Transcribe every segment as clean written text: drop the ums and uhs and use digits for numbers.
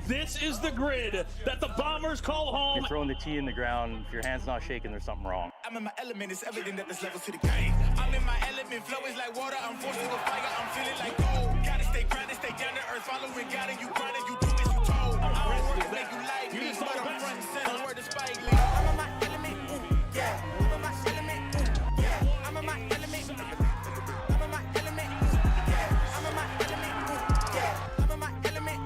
This is the grid that the Bombers call home. You're throwing the tee in the ground. If your hand's not shaking, there's something wrong. I'm in my element, it's evident that there's levels to the game. I'm in my element, flow is like water, I'm forced to a fire, I'm feeling like gold. Gotta stay grounded, stay down to earth, following God, and you grinding, you do as you told. I don't work to make you like me, but I'm front and center, word to Spike Lee. I'm in my element, yeah. I'm in my element, yeah. I'm in my element, I'm in my element, yeah. I'm in my element, yeah. I'm in my element.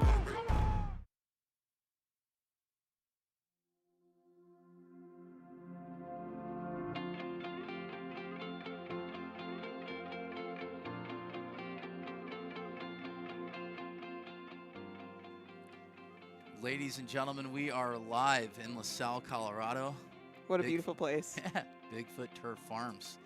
Ladies and gentlemen, we are live in Salle, Colorado. What a beautiful place. Bigfoot Turf Farms.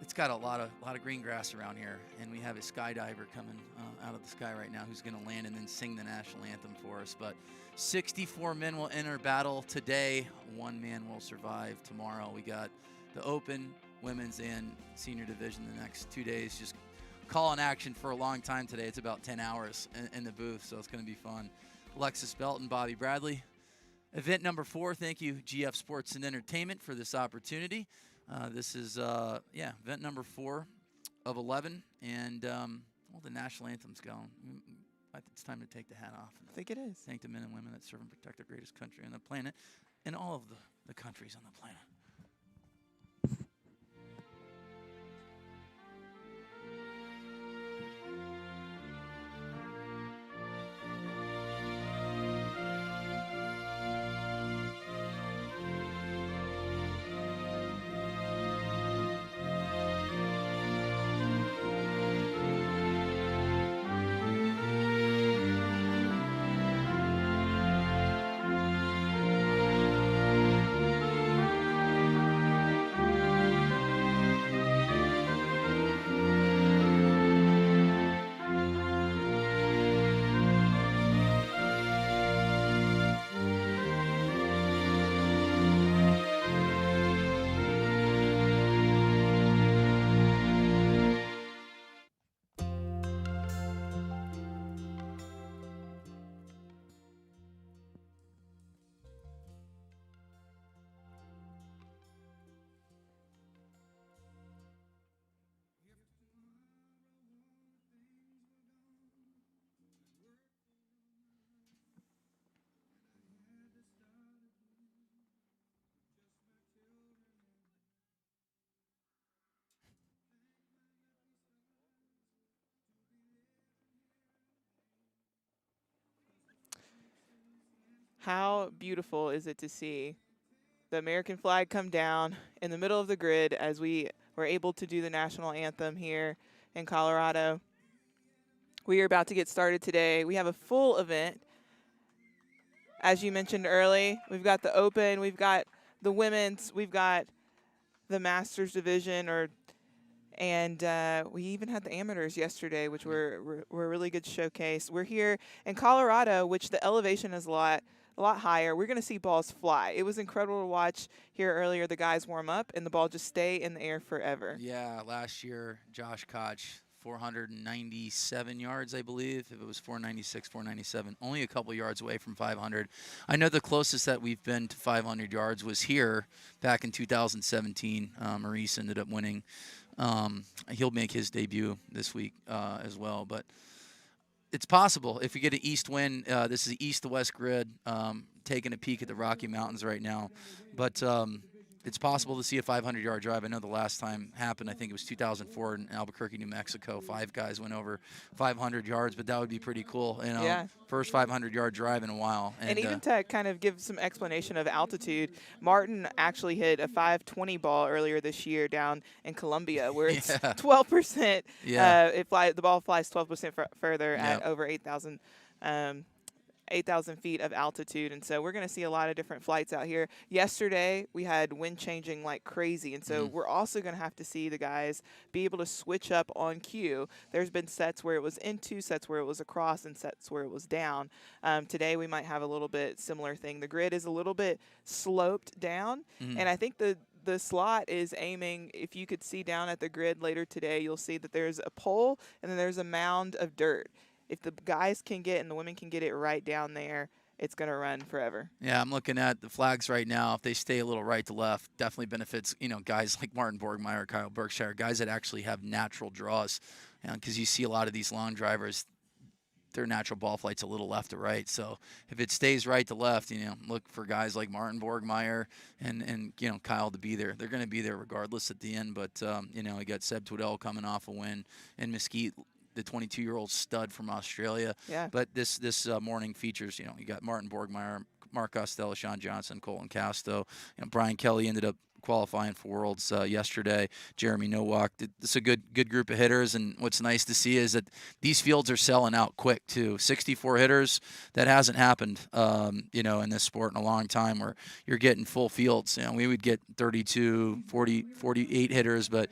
It's got a lot of green grass around here, and we have a skydiver coming out of the sky right now who's going to land and then sing the national anthem for us. But 64 men will enter battle today. 1 man will survive tomorrow. We got the Open, Women's, and Senior Division the next 2 days. Just calling action for a long time today. It's about 10 hours in the booth, so it's going to be fun. Alexis Belton, Bobby Bradley. Event number 4, thank you, GF Sports and Entertainment, for this opportunity. This is, event number 4 of 11, and, well, the national anthem's going. I think it's time to take the hat off. I think it is. Thank the men and women that serve and protect our greatest country on the planet and all of the countries on the planet. How beautiful is it to see the American flag come down in the middle of the grid as we were able to do the national anthem here in Colorado. We are about to get started today. We have a full event. As you mentioned early, we've got the Open, we've got the women's, we've got the Masters division, and we even had the amateurs yesterday, which were a really good showcase. We're here in Colorado, which the elevation is a lot higher. We're going to see balls fly. It was incredible to watch here earlier. The guys warm up, and the ball just stay in the air forever. Yeah, last year, Josh Koch, 497 yards, I believe. If it was 496, 497, only a couple yards away from 500. I know the closest that we've been to 500 yards was here back in 2017. Maurice ended up winning. He'll make his debut this week as well, but it's possible if we get an east wind. This is the east to west grid, taking a peek at the Rocky Mountains right now, but it's possible to see a 500-yard drive. I know the last time happened, I think it was 2004 in Albuquerque, New Mexico. 5 guys went over 500 yards, but that would be pretty cool. You know, yeah. First 500-yard drive in a while. And even to kind of give some explanation of altitude, Martin actually hit a 520 ball earlier this year down in Colombia, where it's 12%. Yeah. The ball flies 12% further at over 8,000 feet of altitude, and so we're going to see a lot of different flights out here. Yesterday, we had wind changing like crazy, and so we're also going to have to see the guys be able to switch up on cue. There's been sets where it was into, sets where it was across, and sets where it was down. Today, we might have a little bit similar thing. The grid is a little bit sloped down, and I think the slot is aiming, if you could see down at the grid later today, you'll see that there's a pole and then there's a mound of dirt. if the guys can get and the women can get it right down there, it's going to run forever. Yeah, I'm looking at the flags right now. If they stay a little right to left, definitely benefits, guys like Martin Borgmeyer, Kyle Berkshire, guys that actually have natural draws. Because you see a lot of these long drivers, their natural ball flight's a little left to right. So if it stays right to left, look for guys like Martin Borgmeyer and Kyle to be there. They're going to be there regardless at the end. But, we got Seb Twiddell coming off a win, and Mesquite, the 22-year-old stud from Australia. Yeah. But this morning features, you got Martin Borgmeyer, Mark Costello, Sean Johnson, Colton Casto. Brian Kelly ended up qualifying for Worlds yesterday. Jeremy Nowak. It's a good group of hitters, and what's nice to see is that these fields are selling out quick too. 64 hitters, that hasn't happened, in this sport in a long time, where you're getting full fields. We would get 32, 40, 48 hitters, but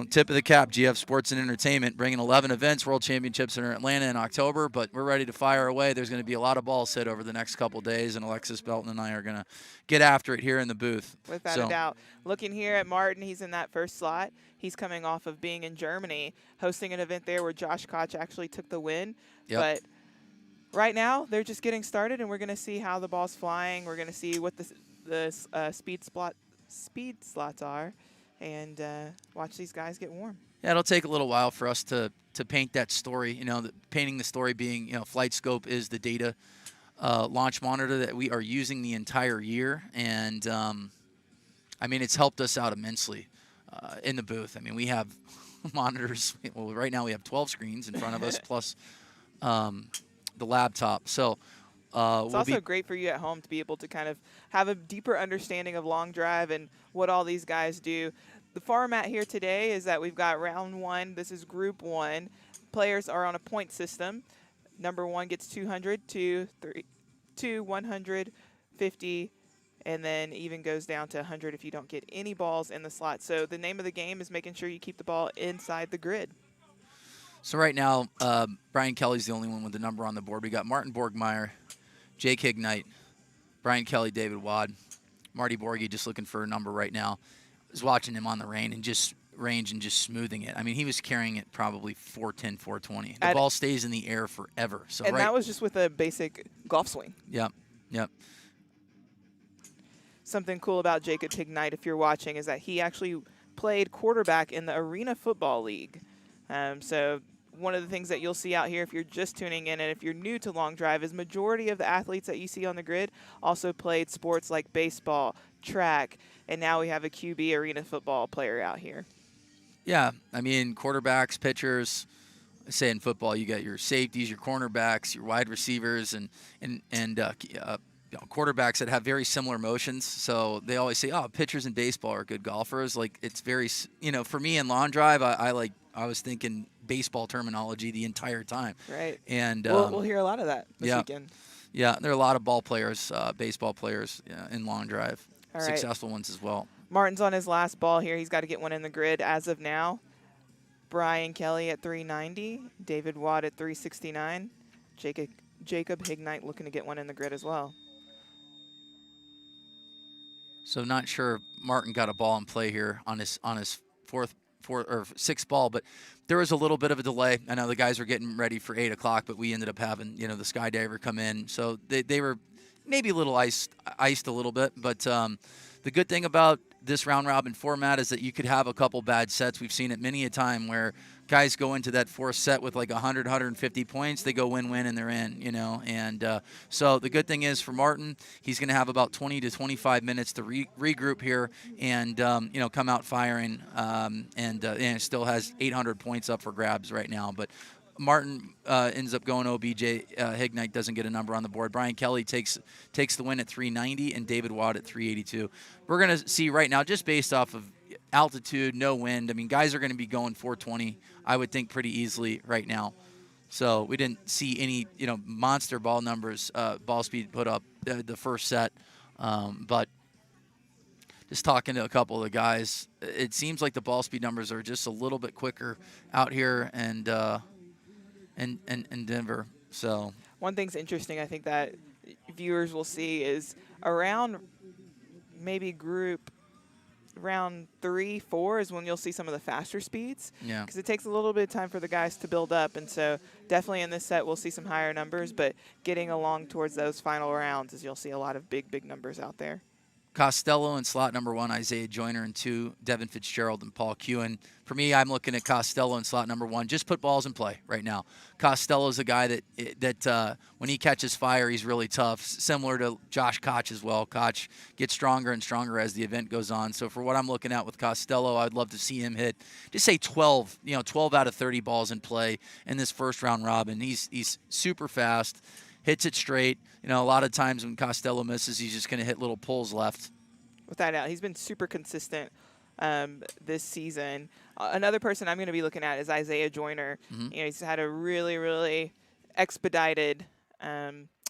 tip of the cap, GF Sports and Entertainment, bringing 11 events, World Championships in Atlanta in October, but we're ready to fire away. There's going to be a lot of balls hit over the next couple days, and Alexis Belton and I are going to get after it here in the booth. Without a doubt. Looking here at Martin, he's in that first slot. He's coming off of being in Germany, hosting an event there where Josh Koch actually took the win. Yep. But right now, they're just getting started, and we're going to see how the ball's flying. We're going to see what the speed slots are, and watch these guys get warm. Yeah, it'll take a little while for us to paint that story. Painting the story being, Flight Scope is the data launch monitor that we are using the entire year, and it's helped us out immensely in the booth. We have monitors. Well, right now we have 12 screens in front of us plus the laptop. So it's also great for you at home to be able to kind of have a deeper understanding of long drive and what all these guys do. The format here today is that we've got round one. This is group one. Players are on a point system. Number one gets 200, 2, 150, and then even goes down to 100 if you don't get any balls in the slot. So the name of the game is making sure you keep the ball inside the grid. So right now, Brian Kelly's the only one with the number on the board. We got Martin Borgmeyer, Jake Hignite, Brian Kelly, David Wad, Marty Borgie just looking for a number right now. I was watching him on the range and just smoothing it. He was carrying it probably 410, 420. The ball stays in the air forever. So and that was just with a basic golf swing. Yep. Something cool about Jacob Hignite, if you're watching, is that he actually played quarterback in the Arena Football League. So one of the things that you'll see out here if you're just tuning in and if you're new to long drive is majority of the athletes that you see on the grid also played sports like baseball, track, and now we have a QB arena football player out here. Yeah, quarterbacks, pitchers. I say in football you got your safeties, your cornerbacks, your wide receivers, and quarterbacks that have very similar motions. So they always say, pitchers in baseball are good golfers. Like it's very, for me in long drive, I was thinking baseball terminology the entire time. Right. And we'll hear a lot of that this yeah, weekend. Yeah, there are a lot of ball players, baseball players in long drive, all right. Successful ones as well. Martin's on his last ball here. He's got to get one in the grid as of now. Brian Kelly at 390, David Watt at 369, Jacob Hignite looking to get one in the grid as well. So not sure if Martin got a ball in play here on his fourth or sixth ball, but there was a little bit of a delay. I know the guys were getting ready for 8 o'clock, but we ended up having the skydiver come in, so they were maybe a little iced a little bit. But the good thing about this round robin format is that you could have a couple bad sets. We've seen it many a time where guys go into that fourth set with like 100, 150 points. They go win-win and they're in, And so the good thing is for Martin, he's going to have about 20 to 25 minutes to regroup here and, come out firing. And still has 800 points up for grabs right now. But Martin ends up going OBJ. Hignite doesn't get a number on the board. Brian Kelly takes the win at 390 and David Watt at 382. We're going to see right now, just based off of altitude, no wind. Guys are going to be going 420, I would think, pretty easily right now. So we didn't see any, monster ball numbers, ball speed put up the first set. But just talking to a couple of the guys, it seems like the ball speed numbers are just a little bit quicker out here and Denver. So one thing's interesting, I think that viewers will see is around maybe group round 3, 4 is when you'll see some of the faster speeds. Yeah. Because it takes a little bit of time for the guys to build up. And so definitely in this set we'll see some higher numbers, but getting along towards those final rounds is you'll see a lot of big numbers out there. Costello in slot number 1, Isaiah Joyner in 2, Devin Fitzgerald and Paul Kewen. For me, I'm looking at Costello in slot number 1. Just put balls in play right now. Costello's a guy that when he catches fire, he's really tough, similar to Josh Koch as well. Koch gets stronger and stronger as the event goes on. So for what I'm looking at with Costello, I'd love to see him hit, just say 12 out of 30 balls in play in this first round robin. He's super fast. Hits it straight. A lot of times when Costello misses, he's just going to hit little pulls left. Without doubt, he's been super consistent this season. Another person I'm going to be looking at is Isaiah Joyner. He's had a really expedited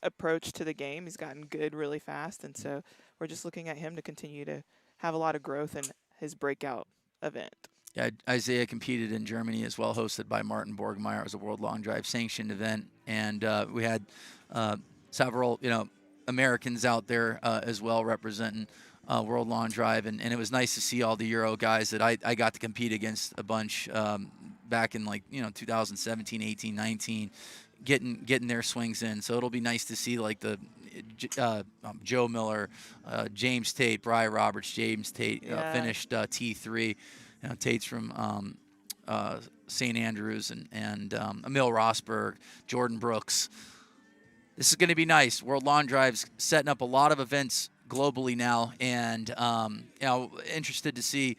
approach to the game. He's gotten good really fast, and so we're just looking at him to continue to have a lot of growth in his breakout event. Yeah, Isaiah competed in Germany as well, hosted by Martin Borgmeyer. It was a World Long Drive sanctioned event, and we had several, Americans out there as well representing World Long Drive, and it was nice to see all the Euro guys that I got to compete against a bunch back in 2017, 18, 19, getting their swings in. So it'll be nice to see the Joe Miller, James Tate, Bri Roberts, James Tate finished T3. Tate's from St. Andrews and Emil Rosberg, Jordan Brooks. This is going to be nice. World Long Drive's setting up a lot of events globally now, and interested to see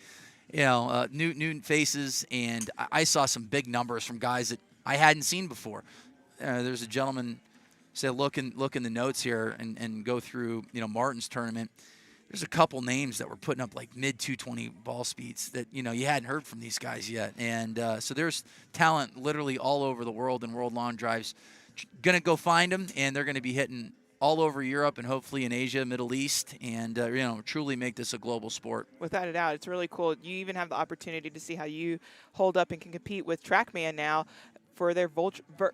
new faces. And I saw some big numbers from guys that I hadn't seen before. There's a gentleman said, look in the notes here and go through Martin's tournament. There's a couple names that were putting up mid 220 ball speeds that you hadn't heard from these guys yet, and so there's talent literally all over the world, and World Long Drive's gonna go find them, and they're gonna be hitting all over Europe and hopefully in Asia, Middle East, and truly make this a global sport. Without a doubt, it's really cool. You even have the opportunity to see how you hold up and can compete with TrackMan now for their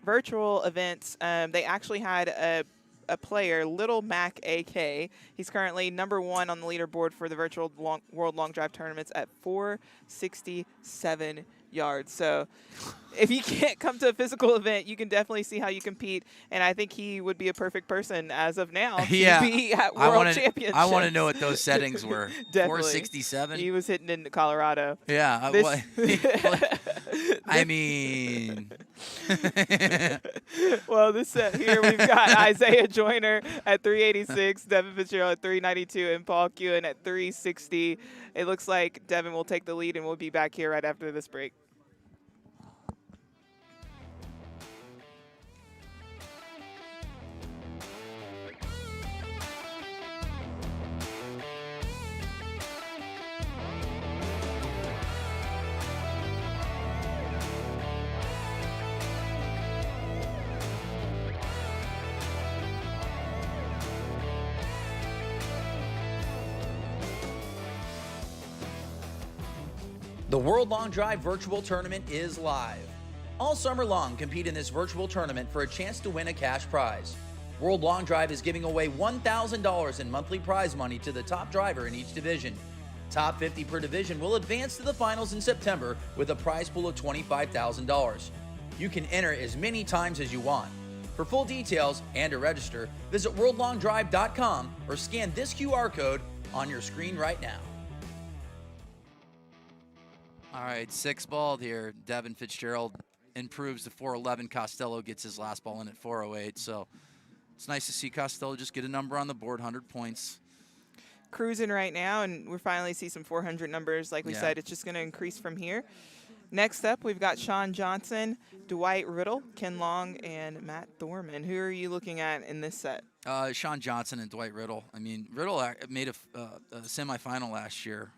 virtual events. They actually had a player, Little Mac AK. He's currently number 1 on the leaderboard for the virtual World Long Drive tournaments at 467 yards. So if you can't come to a physical event, you can definitely see how you compete, and I think he would be a perfect person as of now to be at World Championships. I want to know what those settings were. 467? He was hitting in Colorado. Yeah. I mean. Well, this set here, we've got Isaiah Joyner at 386, Devin Fitzgerald at 392, and Paul Kewen at 360. It looks like Devin will take the lead, and we'll be back here right after this break. The World Long Drive Virtual Tournament is live. All summer long, compete in this virtual tournament for a chance to win a cash prize. World Long Drive is giving away $1,000 in monthly prize money to the top driver in each division. Top 50 per division will advance to the finals in September with a prize pool of $25,000. You can enter as many times as you want. For full details and to register, visit worldlongdrive.com or scan this QR code on your screen right now. All right, 6 balled here. Devin Fitzgerald improves to 411. Costello gets his last ball in at 408. So it's nice to see Costello just get a number on the board, 100 points. Cruising right now, and we finally see some 400 numbers. Like we said, it's just going to increase from here. Next up, we've got Sean Johnson, Dwight Riddle, Ken Long, and Matt Thorman. Who are you looking at in this set? Sean Johnson and Dwight Riddle. I mean, Riddle made a semifinal last year.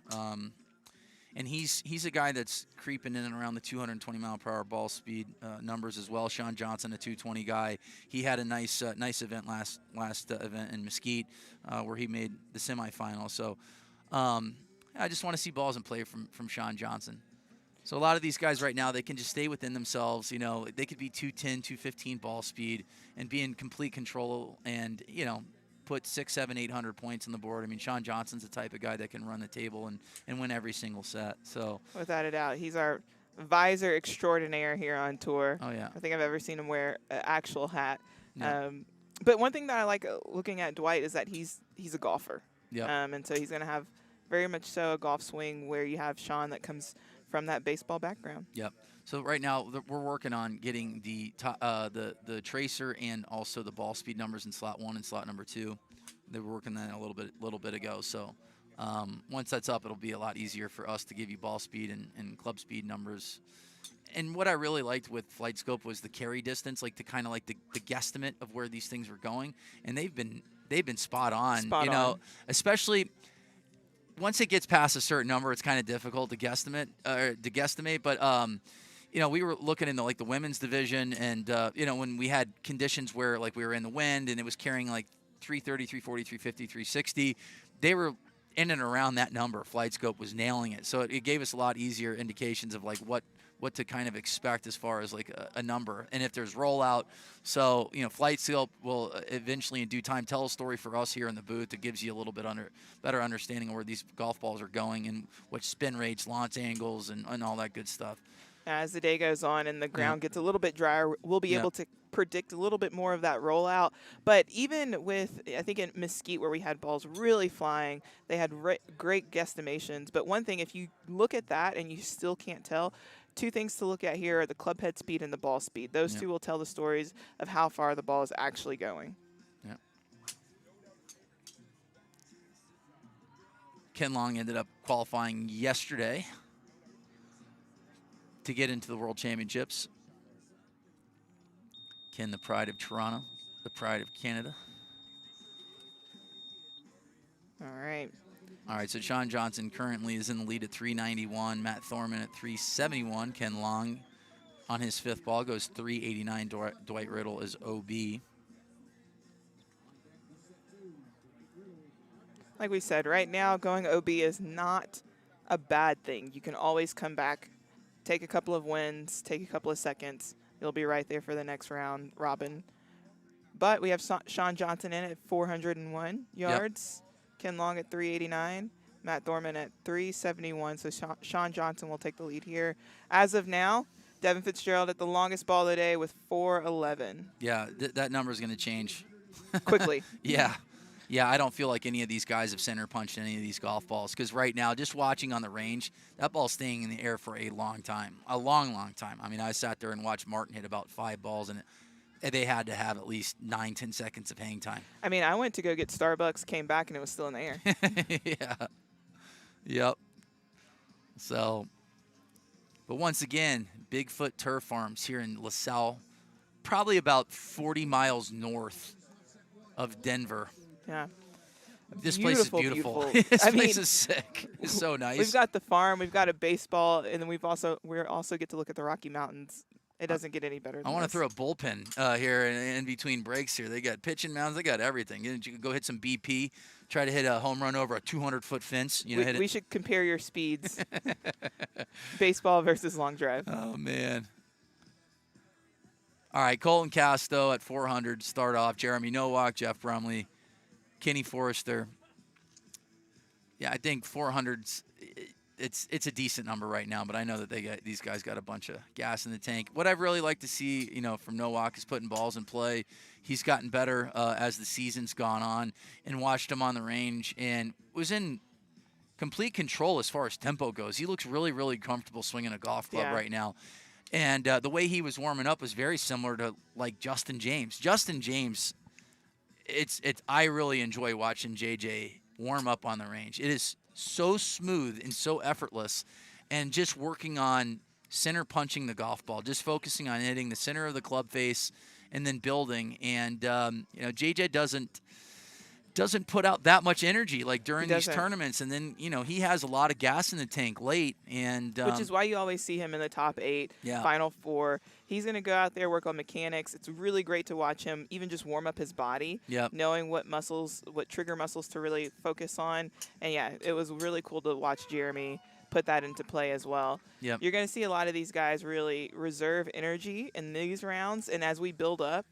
And he's a guy that's creeping in and around the 220 mile per hour ball speed numbers as well. Sean Johnson, a 220 guy. He had a nice event last event in Mesquite where he made the semifinal. So I just want to see balls in play from Sean Johnson. So a lot of these guys right now, they can just stay within themselves. They could be 210, 215 ball speed and be in complete control and put 600, 700, 800 points on the board. I mean, Sean Johnson's the type of guy that can run the table and win every single set. So without a doubt, he's our visor extraordinaire here on tour. Oh, yeah. I think I've ever seen him wear an actual hat. Yeah. But one thing that I like looking at Dwight is that he's a golfer. Yeah. And so he's going to have very much so a golf swing where you have Sean that comes from that baseball background. Yep. So right now we're working on getting the tracer and also the ball speed numbers in slot 1 and slot number 2. They were working on that a little bit ago. So once that's up, it'll be a lot easier for us to give you ball speed and club speed numbers. And what I really liked with Flight Scope was the carry distance, like the kind of like the guesstimate of where these things were going, and they've been spot on. Spot you know, on. especially once it gets past a certain number, it's kind of difficult to guesstimate. But you know, we were looking in the women's division, and you know, when we had conditions where like we were in the wind and it was carrying like 330, 340, 350, 360, they were in and around that number. Flight Scope was nailing it, so it gave us a lot easier indications of like what to kind of expect as far as like a number, and if there's rollout. So, you know, Flight Scope will eventually in due time tell a story for us here in the booth that gives you a little bit better understanding of where these golf balls are going and what spin rates, launch angles, and all that good stuff. As the day goes on and the ground gets a little bit drier, we'll be able to predict a little bit more of that rollout. But even with, I think in Mesquite where we had balls really flying, they had great guesstimations. But one thing, if you look at that and you still can't tell, two things to look at here are the club head speed and the ball speed. Those two will tell the stories of how far the ball is actually going. Yeah. Ken Long ended up qualifying yesterday to get into the World Championships. Ken, the pride of Toronto, the pride of Canada. All right. All right, so Sean Johnson currently is in the lead at 391. Matt Thorman at 371. Ken Long on his 5th ball goes 389. Dwight Riddle is OB. Like we said, right now going OB is not a bad thing. You can always come back, take a couple of wins, take a couple of seconds. You'll be right there for the next round robin. But we have Sean Johnson in at 401 yards. Ken Long at 389. Matt Thorman at 371. So Sean Johnson will take the lead here. As of now, Devin Fitzgerald at the longest ball of the day with 411. Yeah, that number is going to change quickly. Yeah, I don't feel like any of these guys have center punched any of these golf balls, because right now, just watching on the range, that ball's staying in the air for a long time, a long, long time. I mean, I sat there and watched Martin hit about 5 balls, and they had to have at least 9-10 seconds of hang time. I mean, I went to go get Starbucks, came back, and it was still in the air. Yeah. Yep. So, but once again, Bigfoot Turf Farms here in LaSalle, probably about 40 miles north of Denver. Yeah. This place is beautiful. This place is sick. It's so nice. We've got the farm, we've got a baseball, and then we also get to look at the Rocky Mountains. It doesn't get any better than I want to this. throw a bullpen here in between breaks here. They got pitching mounds. They got everything. You can go hit some BP, try to hit a home run over a 200-foot fence. We should compare your speeds. Baseball versus long drive. Oh, man. All right, Colton Casto at 400 start off. Jeremy Nowak, Jeff Brumley, Kenny Forrester. Yeah, I think 400's it's a decent number right now, but I know that these guys got a bunch of gas in the tank. What I'd really like to see, from Nowak is putting balls in play. He's gotten better as the season's gone on, and watched him on the range and was in complete control as far as tempo goes. He looks really, really comfortable swinging a golf club right now. And the way he was warming up was very similar to like Justin James. Justin James, I really enjoy watching JJ warm up on the range. It is so smooth and so effortless, and just working on center punching the golf ball, just focusing on hitting the center of the club face and then building. And JJ doesn't put out that much energy like during these tournaments, and then he has a lot of gas in the tank late, and which is why you always see him in the top 8, final 4. He's going to go out there, work on mechanics. It's really great to watch him even just warm up his body, knowing what trigger muscles to really focus on. And yeah, it was really cool to watch Jeremy put that into play as well. You're going to see a lot of these guys really reserve energy in these rounds, and as we build up,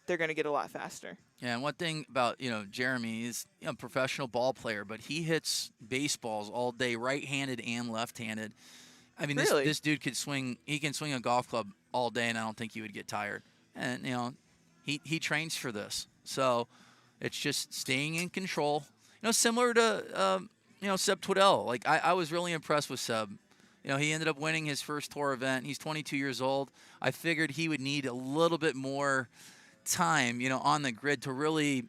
they're going to get a lot faster. Yeah, and one thing about, Jeremy is a professional ball player, but he hits baseballs all day, right-handed and left-handed. I mean, Really? this dude could swing. He can swing a golf club all day, and I don't think he would get tired. And he trains for this, so it's just staying in control. Similar to Seb Twiddell. Like I was really impressed with Seb. He ended up winning his first tour event. He's 22 years old. I figured he would need a little bit more time, on the grid to really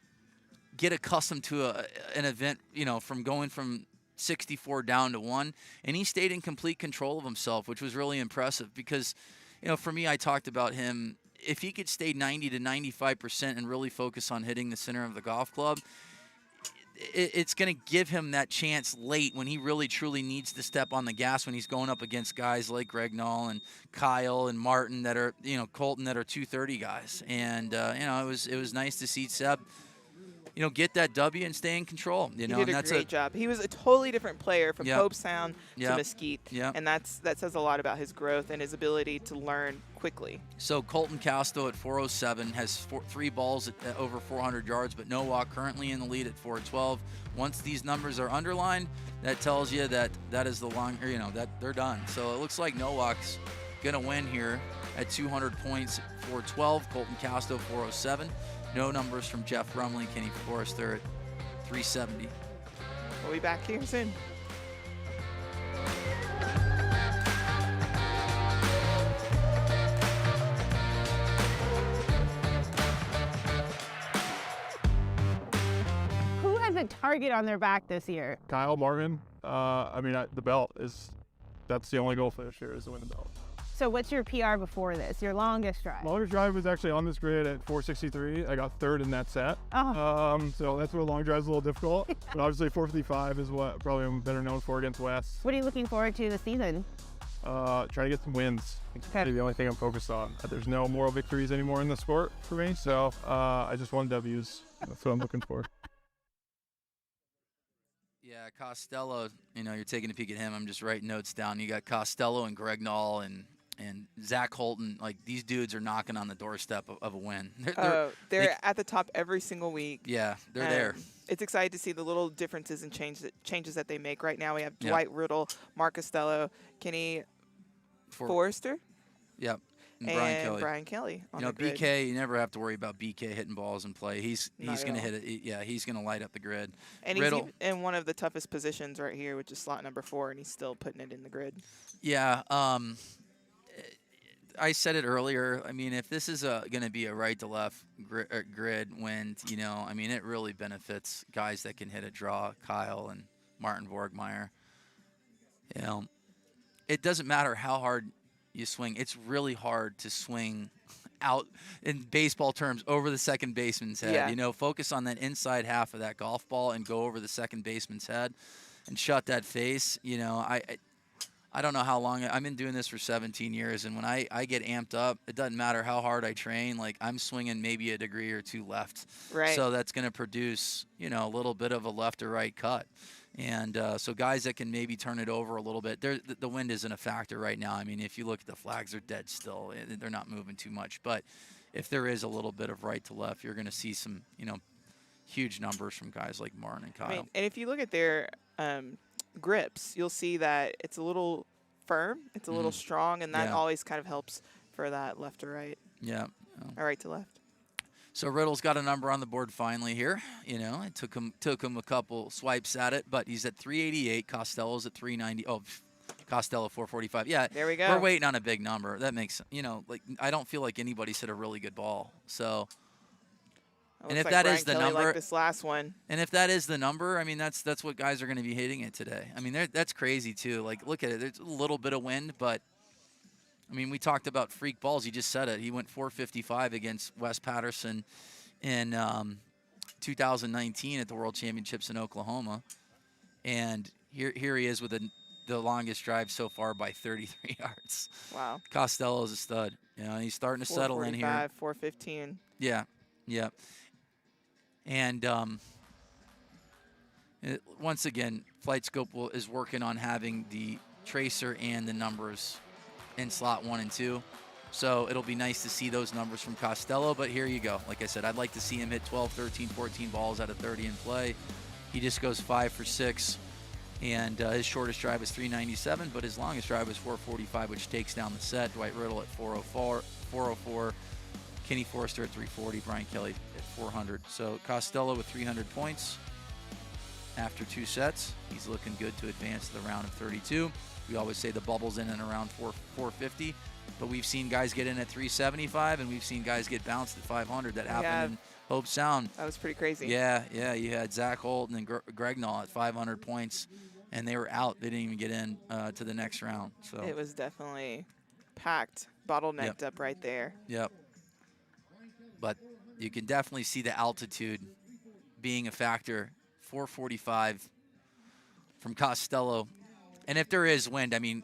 get accustomed to an event, from going from 64 down to 1, and he stayed in complete control of himself, which was really impressive because, for me, I talked about him. If he could stay 90 to 95% and really focus on hitting the center of the golf club, it's going to give him that chance late when he really truly needs to step on the gas when he's going up against guys like Greg Knoll and Kyle and Martin that are, Colton that are 230 guys. And, it was nice to see Seb, get that W and stay in control. He did a great job. He was a totally different player from Pope Sound to Mesquite. Yep. And that says a lot about his growth and his ability to learn quickly. So Colton Casto at 407 has 3 balls at over 400 yards, but Nowak currently in the lead at 412. Once these numbers are underlined, that tells you that is the long, that they're done. So it looks like Nowak's going to win here at 200 points, 412. Colton Casto, 407. No numbers from Jeff Rumley, Kenny Forrester at 370. We'll be back here soon. Who has a target on their back this year? Kyle, Marvin. The belt that's the only goal for this year is to win the belt. So what's your PR before this, your longest drive? Longest drive was actually on this grid at 463. I got 3rd in that set. Oh. So that's where long drive's a little difficult. But obviously 455 is what probably I'm better known for against West. What are you looking forward to this season? Trying to get some wins. It's Okay. the only thing I'm focused on. There's no moral victories anymore in the sport for me, so I just want W's. That's what I'm looking for. Yeah, Costello, you're taking a peek at him. I'm just writing notes down. You got Costello and Greg Knoll and Zach Holton. Like, these dudes are knocking on the doorstep of a win. They're at the top every single week. Yeah, they're there. It's exciting to see the little differences and changes that they make. Right now we have Dwight Riddle, Mark Costello, Kenny Forrester. Yep. And Brian Kelly. On the grid. BK, you never have to worry about BK hitting balls in play. He's going to hit it. Yeah, he's going to light up the grid. And Riddle, he's in one of the toughest positions right here, which is slot number 4, and he's still putting it in the grid. Yeah. I said it earlier. I mean, if this is going to be a right to left grid when, it really benefits guys that can hit a draw, Kyle and Martin Borgmeyer. It doesn't matter how hard you swing. It's really hard to swing out, in baseball terms, over the second baseman's head. Yeah. Focus on that inside half of that golf ball and go over the second baseman's head and shut that face. I don't know how long. I've been doing this for 17 years, and when I get amped up, it doesn't matter how hard I train. Like, I'm swinging maybe a degree or 2 left. Right. So that's going to produce, a little bit of a left or right cut. And so guys that can maybe turn it over a little bit, the wind isn't a factor right now. I mean, if you look at the flags, they're dead still. They're not moving too much. But if there is a little bit of right to left, you're going to see some, huge numbers from guys like Martin and Kyle. And if you look at their grips, you'll see that it's a little firm, it's a little strong, and that always kind of helps for that left to right. Yeah. Or right to left. So Riddle's got a number on the board finally here. It took him a couple swipes at it, but he's at 388. Costello's at 390. Oh, Costello 445. Yeah, there we go. We're waiting on a big number. That makes, I don't feel like anybody's hit a really good ball. So, and if like that Brian is the Kelly number, like this last one. And if that is the number, I mean, that's what guys are going to be hitting it today. I mean, that's crazy too. Like, look at it. There's a little bit of wind, but I mean, we talked about freak balls. He just said it. He went 455 against Wes Patterson in 2019 at the World Championships in Oklahoma. And here he is with the longest drive so far by 33 yards. Wow. Costello's a stud. He's starting to settle in here. 415. Yeah. And once again, Flight Scope is working on having the tracer and the numbers in slot 1 and 2. So it'll be nice to see those numbers from Costello, but here you go. Like I said, I'd like to see him hit 12, 13, 14 balls out of 30 in play. He just goes 5 for 6, and his shortest drive is 397, but his longest drive is 445, which takes down the set. Dwight Riddle at 404, Kenny Forrester at 340, Brian Kelly at 400. So Costello with 300 points after 2 sets. He's looking good to advance to the round of 32. We always say the bubble's in and around 450. But we've seen guys get in at 375, and we've seen guys get bounced at 500. That happened in Hope Sound. That was pretty crazy. Yeah. You had Zach Holt and Gregnall at 500 points, and they were out. They didn't even get in to the next round. So it was definitely packed, bottlenecked up right there. Yep. But you can definitely see the altitude being a factor. 445 from Costello. And if there is wind, I mean,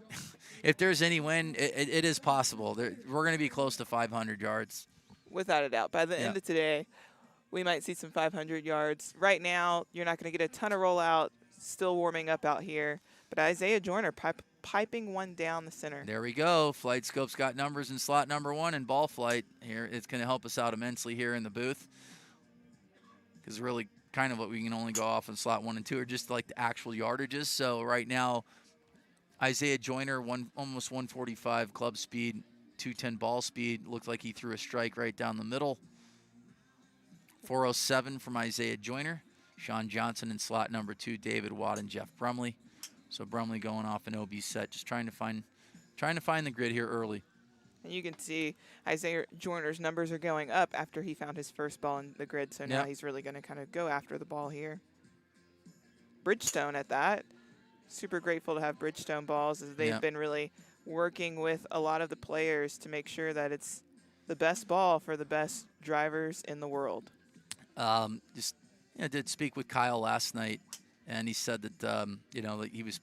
if there's any wind, it is possible. We're going to be close to 500 yards. Without a doubt. By the end of today, we might see some 500 yards. Right now, you're not going to get a ton of rollout. Still warming up out here. But Isaiah Joyner piping one down the center. There we go. Flight Scope's got numbers in slot number 1 and ball flight here. It's going to help us out immensely here in the booth. Because really kind of what we can only go off in slot 1 and 2 are just like the actual yardages. So right now, Isaiah Joyner, almost 145 club speed, 210 ball speed. Looked like he threw a strike right down the middle. 407 from Isaiah Joyner. Sean Johnson in slot number 2, David Watt and Jeff Brumley. So Brumley going off an OB set, just trying to find the grid here early. And you can see Isaiah Joyner's numbers are going up after he found his first ball in the grid. So now he's really going to kind of go after the ball here. Bridgestone at that. Super grateful to have Bridgestone balls, as they've been really working with a lot of the players to make sure that it's the best ball for the best drivers in the world. Did speak with Kyle last night, and he said that like he was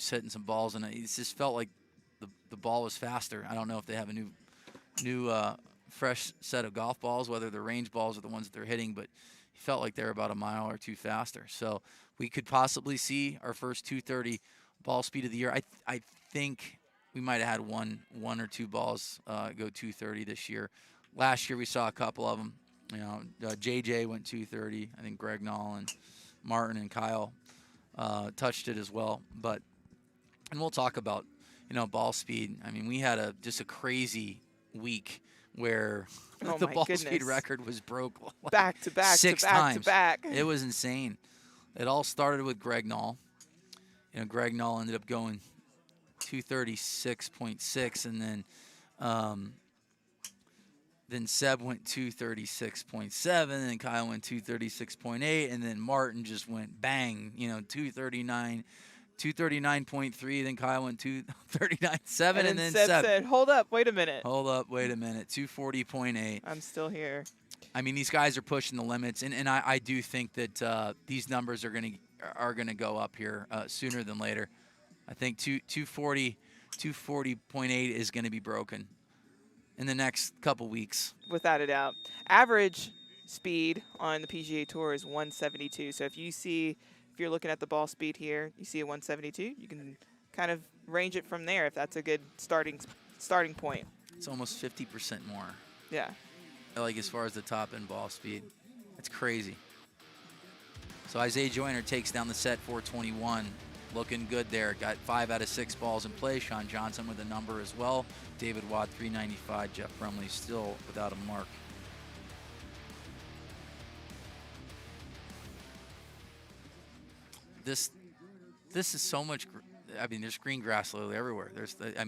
hitting some balls, and he just felt like the ball was faster. I don't know if they have a new fresh set of golf balls, whether they're range balls or the ones that they're hitting, but he felt like they're about a mile or 2 faster. So we could possibly see our first 230 ball speed of the year. I think we might have had one or 2 balls go 230 this year. Last year we saw a couple of them. JJ went 230. I think Greg Nall and Martin and Kyle touched it as well. And we'll talk about ball speed. I mean, we had just a crazy week where the ball speed record was broke back to back 6 to back times. to back. It was insane. It all started with Greg Nall. Greg Nall ended up going 236.6, and then Seb went 236.7, and Kyle went 236.8, and then Martin just went bang, 239.3, then Kyle went 239.7, and then Seb said, hold up, wait a minute. 240.8. I'm still here. I mean, these guys are pushing the limits, and I do think that these numbers are gonna go up here sooner than later. I think 240.8 is gonna be broken in the next couple weeks. Without a doubt. Average speed on the PGA Tour is 172. So if you're looking at the ball speed here, you see a 172, you can kind of range it from there if that's a good starting point. It's almost 50% more. Yeah. Like as far as the top end ball speed. It's crazy. So Isaiah Joyner takes down the set 421. Looking good there. Got 5 out of 6 balls in play. Sean Johnson with a number as well. David Watt 395. Jeff Brumley still without a mark. This is so much. I mean, there's green grass literally everywhere. I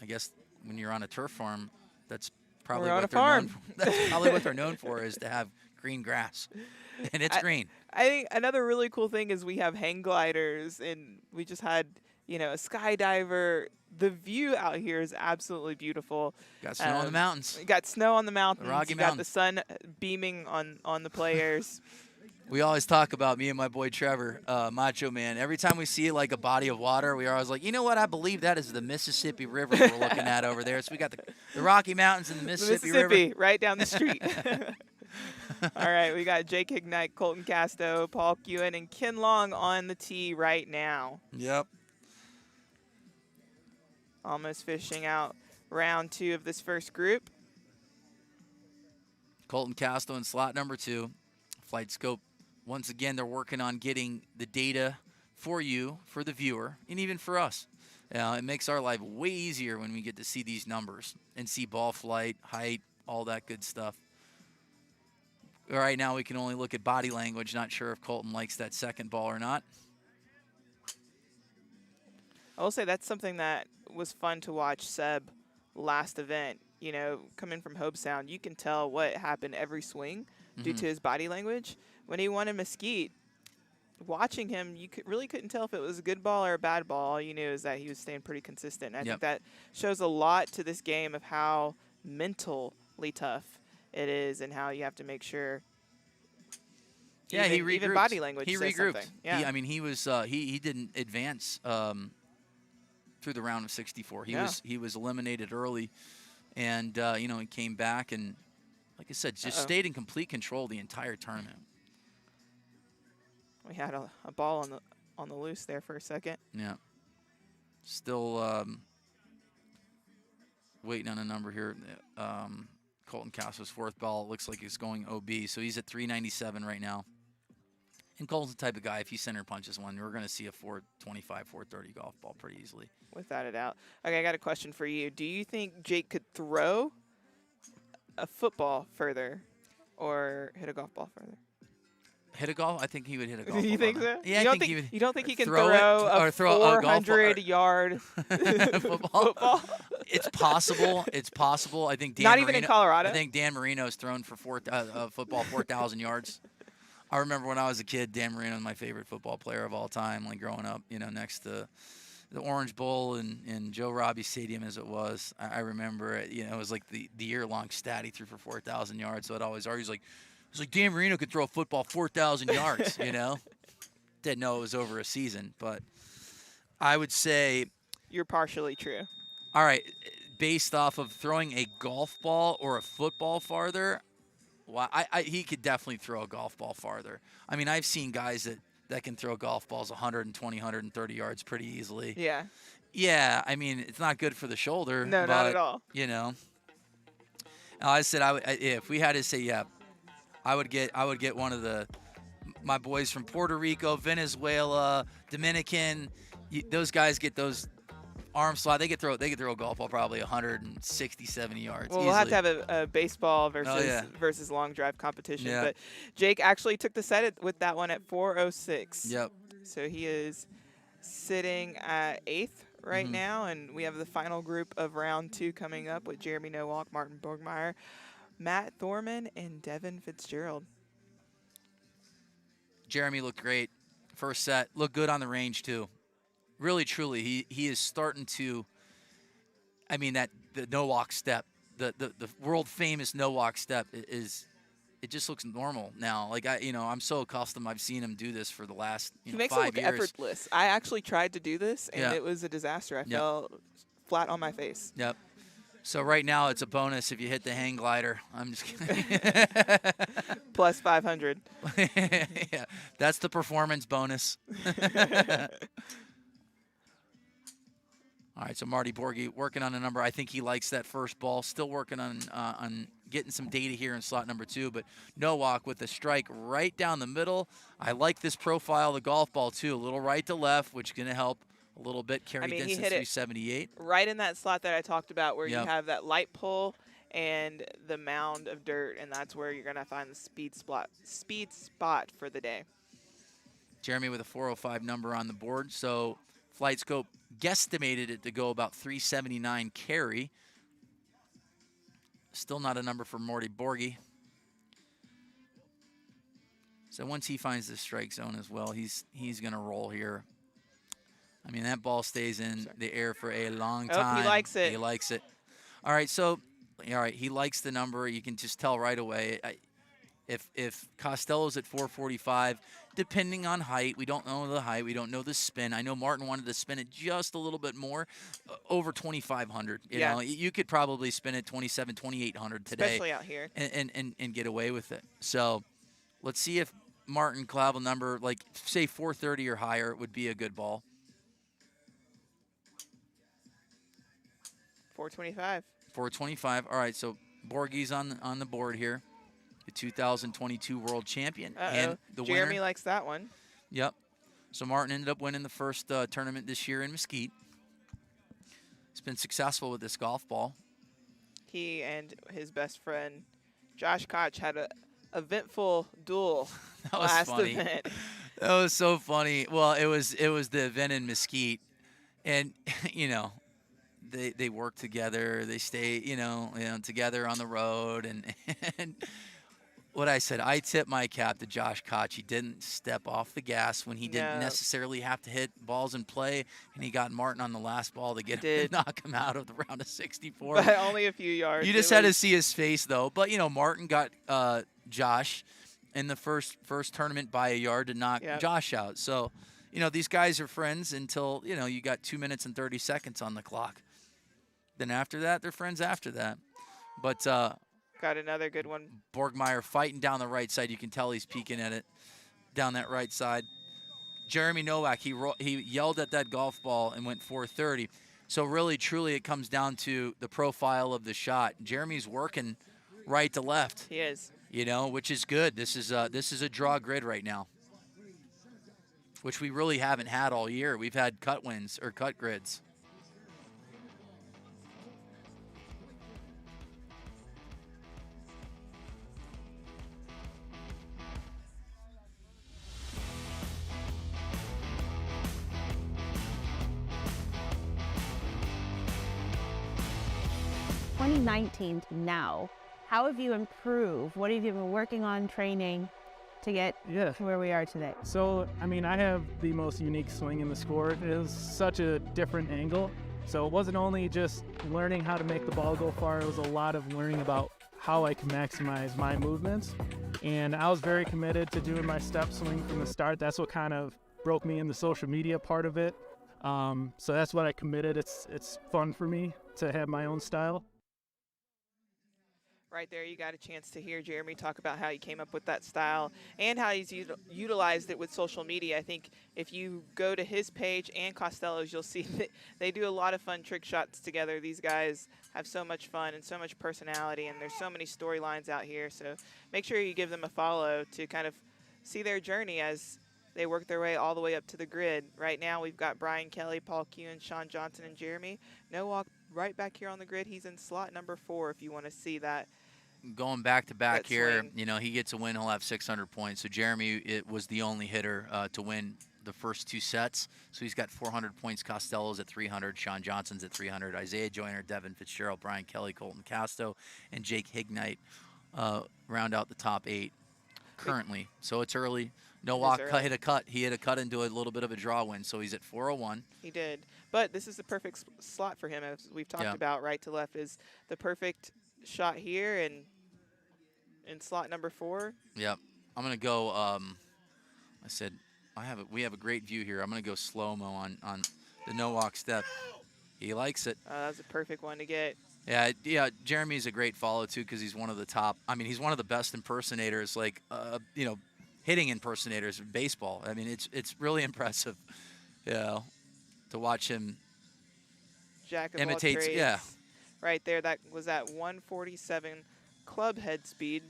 guess when you're on a turf farm, that's probably what they're known for. That's probably what they're known for, is to have green grass, and it's green. I think another really cool thing is we have hang gliders, and we just had a skydiver. The view out here is absolutely beautiful. Got snow on the mountains. Got snow on the mountains. The Rocky Mountains. Got the sun beaming on the players. We always talk about, me and my boy Trevor, Macho Man. Every time we see like a body of water, we are always like, you know what? I believe that is the Mississippi River we're looking at over there. So we got the Rocky Mountains and the Mississippi River. Right down the street. All right, we got Jake Ignite, Colton Casto, Paul Kewen, and Ken Long on the tee right now. Yep. Almost fishing out round 2 of this first group. Colton Castro in slot number 2. Flight Scope, once again, they're working on getting the data for you, for the viewer, and even for us. It makes our life way easier when we get to see these numbers and see ball flight, height, all that good stuff. Right now, we can only look at body language. Not sure if Colton likes that second ball or not. I will say that's something that was fun to watch Seb last event. You know, coming from Hobe Sound, you can tell what happened every swing due to his body language. When he won in Mesquite, watching him, you really couldn't tell if it was a good ball or a bad ball. All you knew is that he was staying pretty consistent. And I think that shows a lot to this game of how mentally tough it is and how you have to make sure. Yeah, he regrouped. Even body language. He says regrouped. Something. Yeah. He was he didn't advance through the round of 64. He was eliminated early, and he came back and, like I said, just stayed in complete control the entire tournament. We had a ball on the loose there for a second. Yeah. Still waiting on a number here. Colton Castro's 4th ball looks like it's going OB, so he's at 397 right now. And Colton's the type of guy, if he center punches one, we're going to see a 425, 430 golf ball pretty easily. Without a doubt. Okay, I got a question for you. Do you think Jake could throw a football further or hit a golf ball further? Hit a golf? I think he would hit a golf ball. You think so? Yeah, I think he would. You don't think he can throw a 400-yard football? It's possible. It's possible. I think Dan Not Marino, even in Colorado? I think Dan Marino's thrown for football 4,000 yards. I remember when I was a kid, Dan Marino was my favorite football player of all time, like growing up, next to the Orange Bowl and Joe Robbie Stadium as it was. I remember it, it was like the year-long stat he threw for 4,000 yards. So I'd always argue, it's like Dan Marino could throw a football 4,000 yards, Didn't know it was over a season, but I would say. You're partially true. All right, based off of throwing a golf ball or a football farther, well, he could definitely throw a golf ball farther. I mean, I've seen guys that can throw golf balls 120, 130 yards pretty easily. Yeah. Yeah, I mean, it's not good for the shoulder. No, but, not at all. I said if we had to say, I would get one of my boys from Puerto Rico, Venezuela, Dominican. Those guys get those arm slot. They could throw a golf ball probably 160, 70 yards. Well, easily. we'll have to have a baseball versus long drive competition. Yeah. But Jake actually took the set with that one at 406. Yep. So he is sitting at 8th right now, and we have the final group of round 2 coming up with Jeremy Nowak, Martin Borgmeyer, Matt Thorman, and Devin Fitzgerald. Jeremy looked great. First set. Looked good on the range, too. Really, truly, he is starting to, the no-walk step, the world-famous no-walk step it just looks normal now. Like, I'm so accustomed. I've seen him do this for the last 5 years. He makes it look effortless. I actually tried to do this, and it was a disaster. I fell flat on my face. Yep. So right now it's a bonus if you hit the hang glider. I'm just kidding. Plus 500. Yeah, that's the performance bonus. All right, so Marty Borgi working on a number. I think he likes that first ball. Still working on getting some data here in slot number 2. But Nowak with a strike right down the middle. I like this profile of the golf ball, too. A little right to left, which is going to help a little bit. Carry distance he hit 378. Right in that slot that I talked about where Yep. you have that light pull and the mound of dirt, and that's where you're going to find the speed spot for the day. Jeremy with a 405 number on the board. So Flight Scope guesstimated it to go about 379 carry. Still not a number for Marty Borgi. So once he finds the strike zone as well, he's going to roll here. I mean, that ball stays in the air for a long time. Oh, he likes it. He likes it. All right, so he likes the number. You can just tell right away. If Costello's at 445, depending on height, we don't know the height, we don't know the spin. I know Martin wanted to spin it just a little bit more, over 2,500. You know, you could probably spin it 27, 2,800 today, especially out here, and get away with it. So let's see if Martin Clavel number, like say 430 or higher, would be a good ball. 425. 425. All right, so Borgie's on the board here. The 2022 world champion. And the Jeremy winner. likes that one. Yep. So Martin ended up winning the first tournament this year in Mesquite. He's been successful with this golf ball. He and his best friend, Josh Koch, had a eventful duel That was last funny. event. That was so funny. Well, it was the event in Mesquite, and you know, they work together. They stay together on the road, and and what I said, I tip my cap to Josh Koch. He didn't step off the gas when he didn't necessarily have to hit balls in play, and he got Martin on the last ball to get him, knock him out of the round of 64. But only a few yards. You just had to see his face, though. But, you know, Martin got Josh in the first tournament by a yard to knock Josh out. So, you know, these guys are friends until, you know, you got 2 minutes and 30 seconds on the clock. Then after that, they're friends after that. But got another good one. Borgmeyer fighting down the right side. You can tell he's peeking at it down that right side. Jeremy Nowak, he yelled at that golf ball and went 430. So really, truly, it comes down to the profile of the shot. Jeremy's working right to left. He is. You know, which is good. This is a draw grid right now, which we really haven't had all year. We've had cut wins or cut grids. (2019) to now, how have you improved? What have you been working on, training to get to where we are today? So, I mean, I have the most unique swing in the sport. It was such a different angle. So it wasn't only just learning how to make the ball go far, it was a lot of learning about how I can maximize my movements. And I was very committed to doing my step swing from the start. That's what kind of broke me in the social media part of it. So that's what I committed. It's fun for me to have my own style. Right there, you got a chance to hear Jeremy talk about how he came up with that style and how he's utilized it with social media. I think if you go to his page and Costello's, you'll see that they do a lot of fun trick shots together. These guys have so much fun and so much personality, and there's so many storylines out here. So make sure you give them a follow to kind of see their journey as they work their way all the way up to the grid. Right now, we've got Brian Kelly, Paul Kuhn, Sean Johnson, and Jeremy Nowak right back here on the grid. He's in slot number 4 if you want to see that. Going back to back here, swing. you know, he gets a win, he'll have 600 points. So Jeremy was the only hitter to win the first 2 sets. So he's got 400 points. Costello's at 300, Sean Johnson's at 300, Isaiah Joyner, Devin Fitzgerald, Brian Kelly, Colton Casto, and Jake Hignite round out the top 8 currently. So it's early. Nowak hit a cut. He hit a cut into a little bit of a draw win, so he's at 401. He did. But this is the perfect slot for him, as we've talked about. Right to left is the perfect shot here, and in slot number 4. Yep. I'm going to go, I said, we have a great view here. I'm going to go slow-mo on the Nowak step. He likes it. That's a perfect one to get. Yeah, Jeremy's a great follow, too, because he's one of the top. I mean, he's one of the best impersonators, like, you know, hitting impersonators in baseball. I mean, it's really impressive, you know, to watch him Jack of imitate. all trades. Yeah. Right there, that was at 147 club head speed.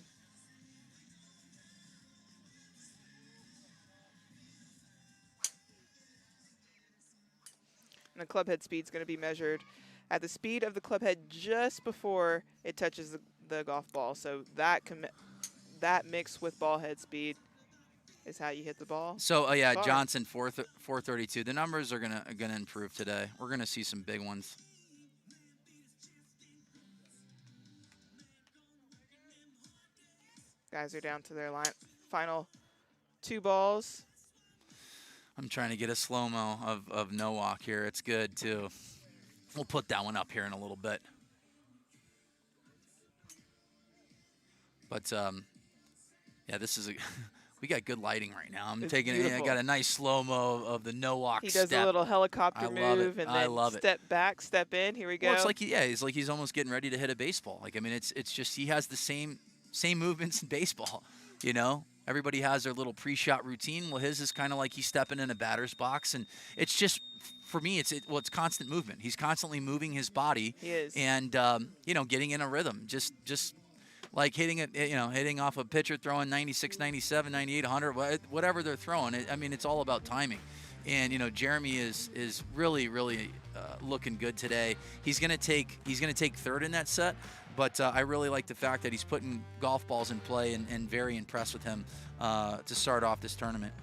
And the club head speed is going to be measured at the speed of the club head just before it touches the golf ball. So that mixed with ball head speed is how you hit the ball. So yeah, Johnson 432. The numbers are gonna improve today. We're gonna see some big ones. Guys are down to their final 2 balls. I'm trying to get a slow-mo of Nowak here. It's good, too. We'll put that one up here in a little bit. But, yeah, this is we got good lighting right now. I'm taking it. I got a nice slow-mo of the Nowak step. He does a little helicopter move and then step back, step in. Here we go. Well, it's like, he's almost getting ready to hit a baseball. Like, I mean, it's just he has the same movements in baseball, you know? Everybody has their little pre-shot routine. Well, his is kind of like he's stepping in a batter's box, and it's just, for me, it's constant movement. He's constantly moving his body. He is. And getting in a rhythm. Just like hitting off a pitcher, throwing 96, 97, 98, 100, whatever they're throwing. It's all about timing. And Jeremy is really, really looking good today. He's gonna take third in that set. But I really like the fact that he's putting golf balls in play, and very impressed with him to start off this tournament.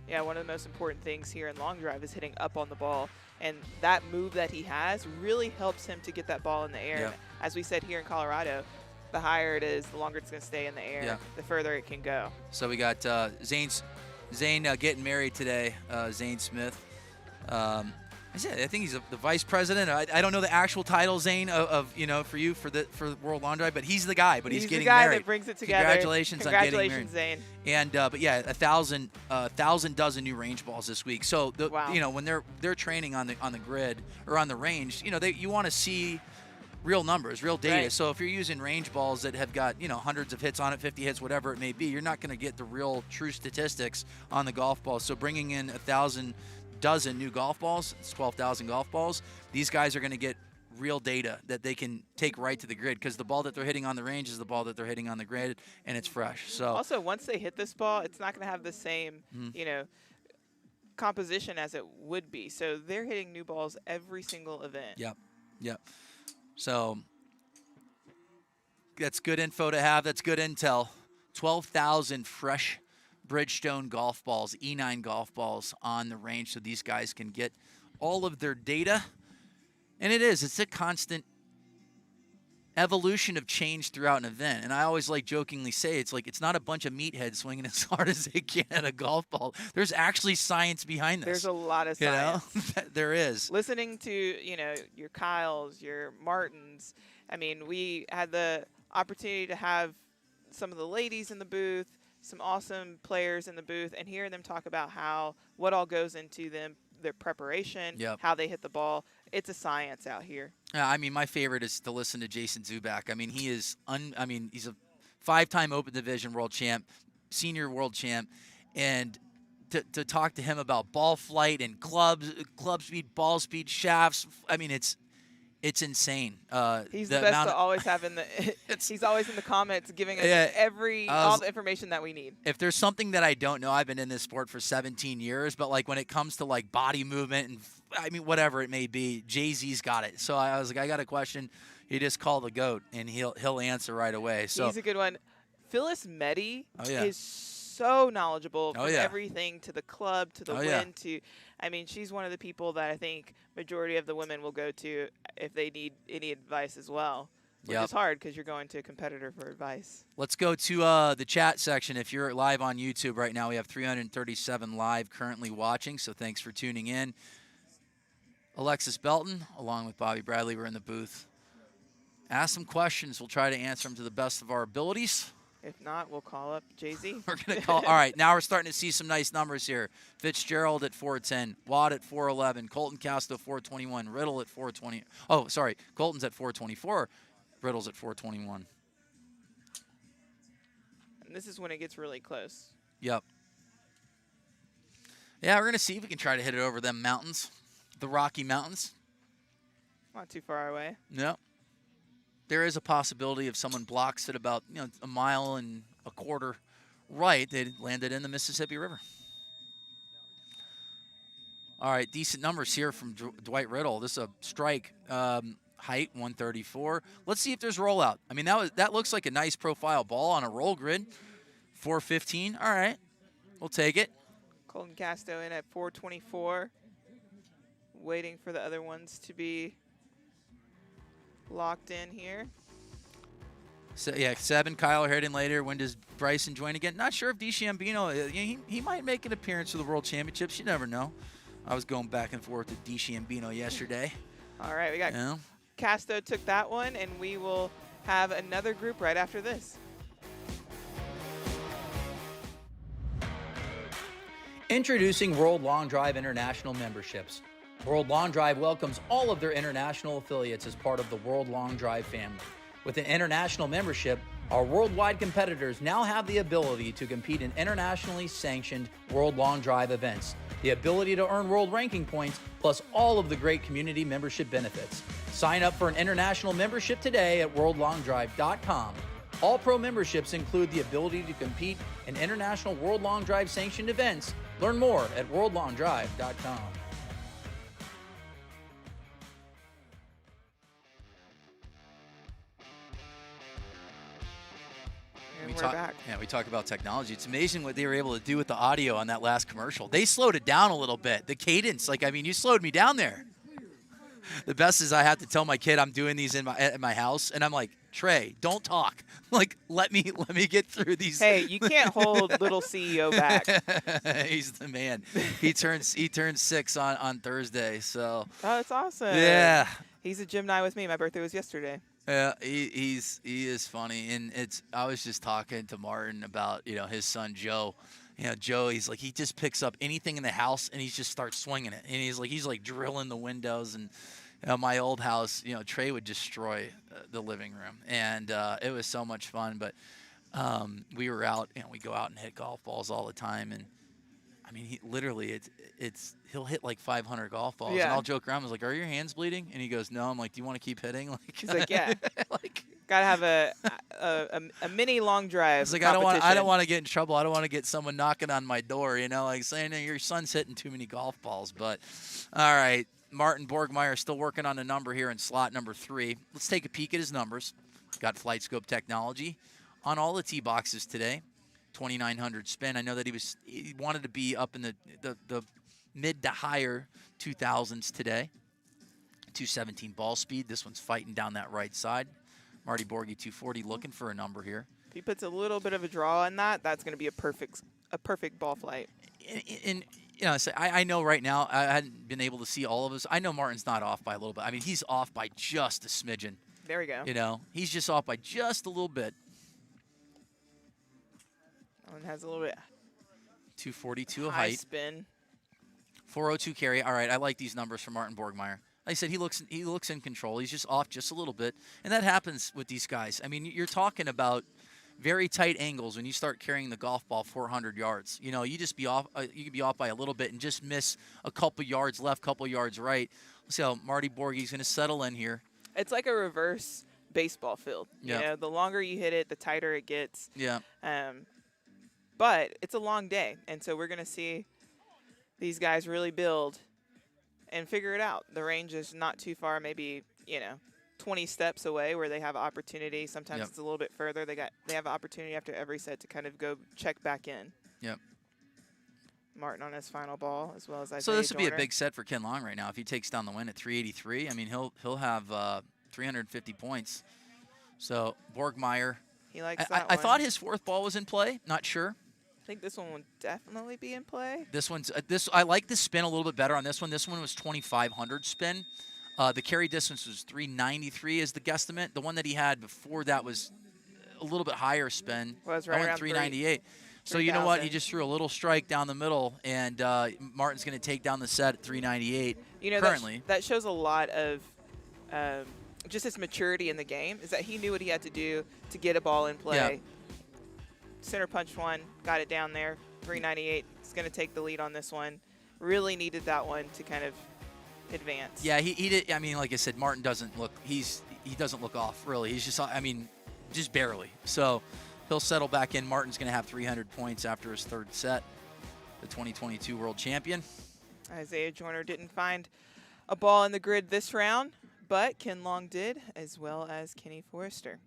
Yeah, one of the most important things here in long drive is hitting up on the ball. And that move that he has really helps him to get that ball in the air. Yep. As we said here in Colorado, the higher it is, the longer it's going to stay in the air, the further it can go. So we got Zane getting married today, Zane Smith. I think he's the vice president. I don't know the actual title, Zane, for World Long Drive, but he's the guy. But he's getting the guy married. That brings it together. Congratulations on getting married. Zane. And but yeah, 1,000 dozen new range balls this week. So when they're training on the grid or on the range, you want to see real numbers, real data. Right. So if you're using range balls that have got hundreds of hits on it, 50 hits, whatever it may be, you're not going to get the real true statistics on the golf ball. So bringing in 1,000 dozen new golf balls, it's 12,000 golf balls. These guys are going to get real data that they can take right to the grid, because the ball that they're hitting on the range is the ball that they're hitting on the grid, and it's fresh. So also, once they hit this ball, it's not going to have the same, composition as it would be. So they're hitting new balls every single event. Yep. So that's good info to have. That's good intel. 12,000 fresh Bridgestone golf balls, E9 golf balls on the range, so these guys can get all of their data. And it's a constant evolution of change throughout an event. And I always jokingly say, it's not a bunch of meatheads swinging as hard as they can at a golf ball. There's actually science behind this. There's a lot of science. There is. Listening to, your Kyles, your Martins. We had the opportunity to have some of the ladies in the booth, some awesome players in the booth, and hearing them talk about what all goes into their preparation, how they hit the ball. It's a science out here. My favorite is to listen to Jason Zubak. He is he's a 5-time Open Division world champ, senior world champ, and to talk to him about ball flight and club speed, ball speed, shafts. It's insane. He's the best to always have in the. He's always in the comments giving us all the information that we need. If there's something that I don't know, I've been in this sport for 17 years, but when it comes to body movement and whatever it may be, Jay-Z's got it. So I was I got a question. You just call the GOAT and he'll answer right away. So he's a good one. Phyllis Meddy is so knowledgeable from everything to the club to the wind to. She's one of the people that I think majority of the women will go to if they need any advice as well, which is hard because you're going to a competitor for advice. Let's go to the chat section. If you're live on YouTube right now, we have 337 live currently watching, so thanks for tuning in. Alexis Belton, along with Bobby Bradley, we're in the booth. Ask some questions. We'll try to answer them to the best of our abilities. If not, we'll call up Jay-Z. We're going to call. All right, now we're starting to see some nice numbers here. Fitzgerald at 410, Watt at 411, Colton Castro 421, Riddle at 420. Oh, sorry, Colton's at 424, Riddle's at 421. And this is when it gets really close. Yep. Yeah, we're going to see if we can try to hit it over them mountains, the Rocky Mountains. Not too far away. No. There is a possibility if someone blocks it about a mile and a quarter right, they landed in the Mississippi River. All right, decent numbers here from Dwight Riddle. This is a strike height, 134. Let's see if there's rollout. That looks like a nice profile ball on a roll grid. 415. All right, we'll take it. Colton Castro in at 424. Waiting for the other ones to be locked in here. So, 7. Kyle Harden later. When does Bryson join again? Not sure if DiCiambino, he might make an appearance for the World Championships. You never know. I was going back and forth with DiCiambino yesterday. All right, we got Castro took that one, and we will have another group right after this. Introducing World Long Drive International memberships. World Long Drive welcomes all of their international affiliates as part of the World Long Drive family. With an international membership, Our worldwide competitors now have the ability to compete in internationally sanctioned World Long Drive events, the ability to earn world ranking points, plus all of the great community membership benefits. Sign up for an international membership today at worldlongdrive.com. All pro memberships include the ability to compete in international World Long Drive sanctioned events. Learn more at worldlongdrive.com. And we're back. Yeah, we talk about technology. It's amazing what they were able to do with the audio on that last commercial. They slowed it down a little bit. The cadence, like, I mean, you slowed me down there. The best is I have to tell my kid I'm doing these at my house, and I'm like, Trey, don't talk. Like, let me get through these. Hey, you can't hold little CEO back. He's the man. He turns 6 on Thursday, so. Oh, that's awesome. Yeah. He's a Gemini with me. My birthday was yesterday. Yeah, he is funny, and I was just talking to Martin about his son Joe. Joe, he's like, he just picks up anything in the house and he just starts swinging it, and he's like drilling the windows. And my old house, Trey would destroy the living room, and it was so much fun. But we were out, we go out and hit golf balls all the time, and I mean, he literally, he'll hit like 500 golf balls, and I'll joke around. I was like, "Are your hands bleeding?" And he goes, "No." I'm like, "Do you want to keep hitting?" Like, he's like, "Yeah." Like, gotta have a mini long drive. It's like, I don't want to get in trouble. I don't want to get someone knocking on my door, like saying, "Your son's hitting too many golf balls." But all right, Martin Borgmeyer still working on a number here in slot number 3. Let's take a peek at his numbers. Got flight scope technology on all the tee boxes today. 2,900 spin. I know that he wanted to be up in the mid to higher 2,000s today. 217 ball speed. This one's fighting down that right side. Marty Borgie 240 looking for a number here. If he puts a little bit of a draw on that, that's going to be a perfect ball flight. And I know right now I hadn't been able to see all of us. I know Martin's not off by a little bit. I mean, he's off by just a smidgen. There we go. He's just off by just a little bit. One has a little bit 242 of high height. Spin. 402 carry. All right, I like these numbers for Martin Borgmeyer. Like I said, he looks in control. He's just off just a little bit, and that happens with these guys. I mean, you're talking about very tight angles when you start carrying the golf ball 400 yards. You just be off. You could be off by a little bit and just miss a couple yards left, couple yards right. Let's see how Marty Borgie's going to settle in here. It's like a reverse baseball field. Yeah. The longer you hit it, the tighter it gets. Yeah. But it's a long day, and so we're going to see these guys really build and figure it out. The range is not too far, maybe 20 steps away, where they have opportunity. Sometimes it's a little bit further. They have opportunity after every set to kind of go check back in. Yep. Martin on his final ball, as well as Isaiah So this would be a Joyner. big set for Ken Long right now if he takes down the win at 383. I mean, he'll have 350 points. So Borgmeyer. He likes that I one. thought his 4th ball was in play. Not sure. I think this one would definitely be in play. This one's I like the spin a little bit better on this one. This one was 2,500 spin. The carry distance was 393 is the guesstimate. The one that he had before that was a little bit higher spin. Was I right went around 398. So you know what? He just threw a little strike down the middle, and Martin's going to take down the set at 398. Currently, that shows a lot of just his maturity in the game. Is that he knew what he had to do to get a ball in play. Yeah. Center punch one, got it down there. 398. He's going to take the lead on this one. Really needed that one to kind of advance. Yeah, he did. I mean, like I said, Martin doesn't look. He doesn't look off really. He's just. I mean, just barely. So he'll settle back in. Martin's going to have 300 points after his 3rd set. The 2022 world champion. Isaiah Joyner didn't find a ball in the grid this round, but Ken Long did, as well as Kenny Forrester.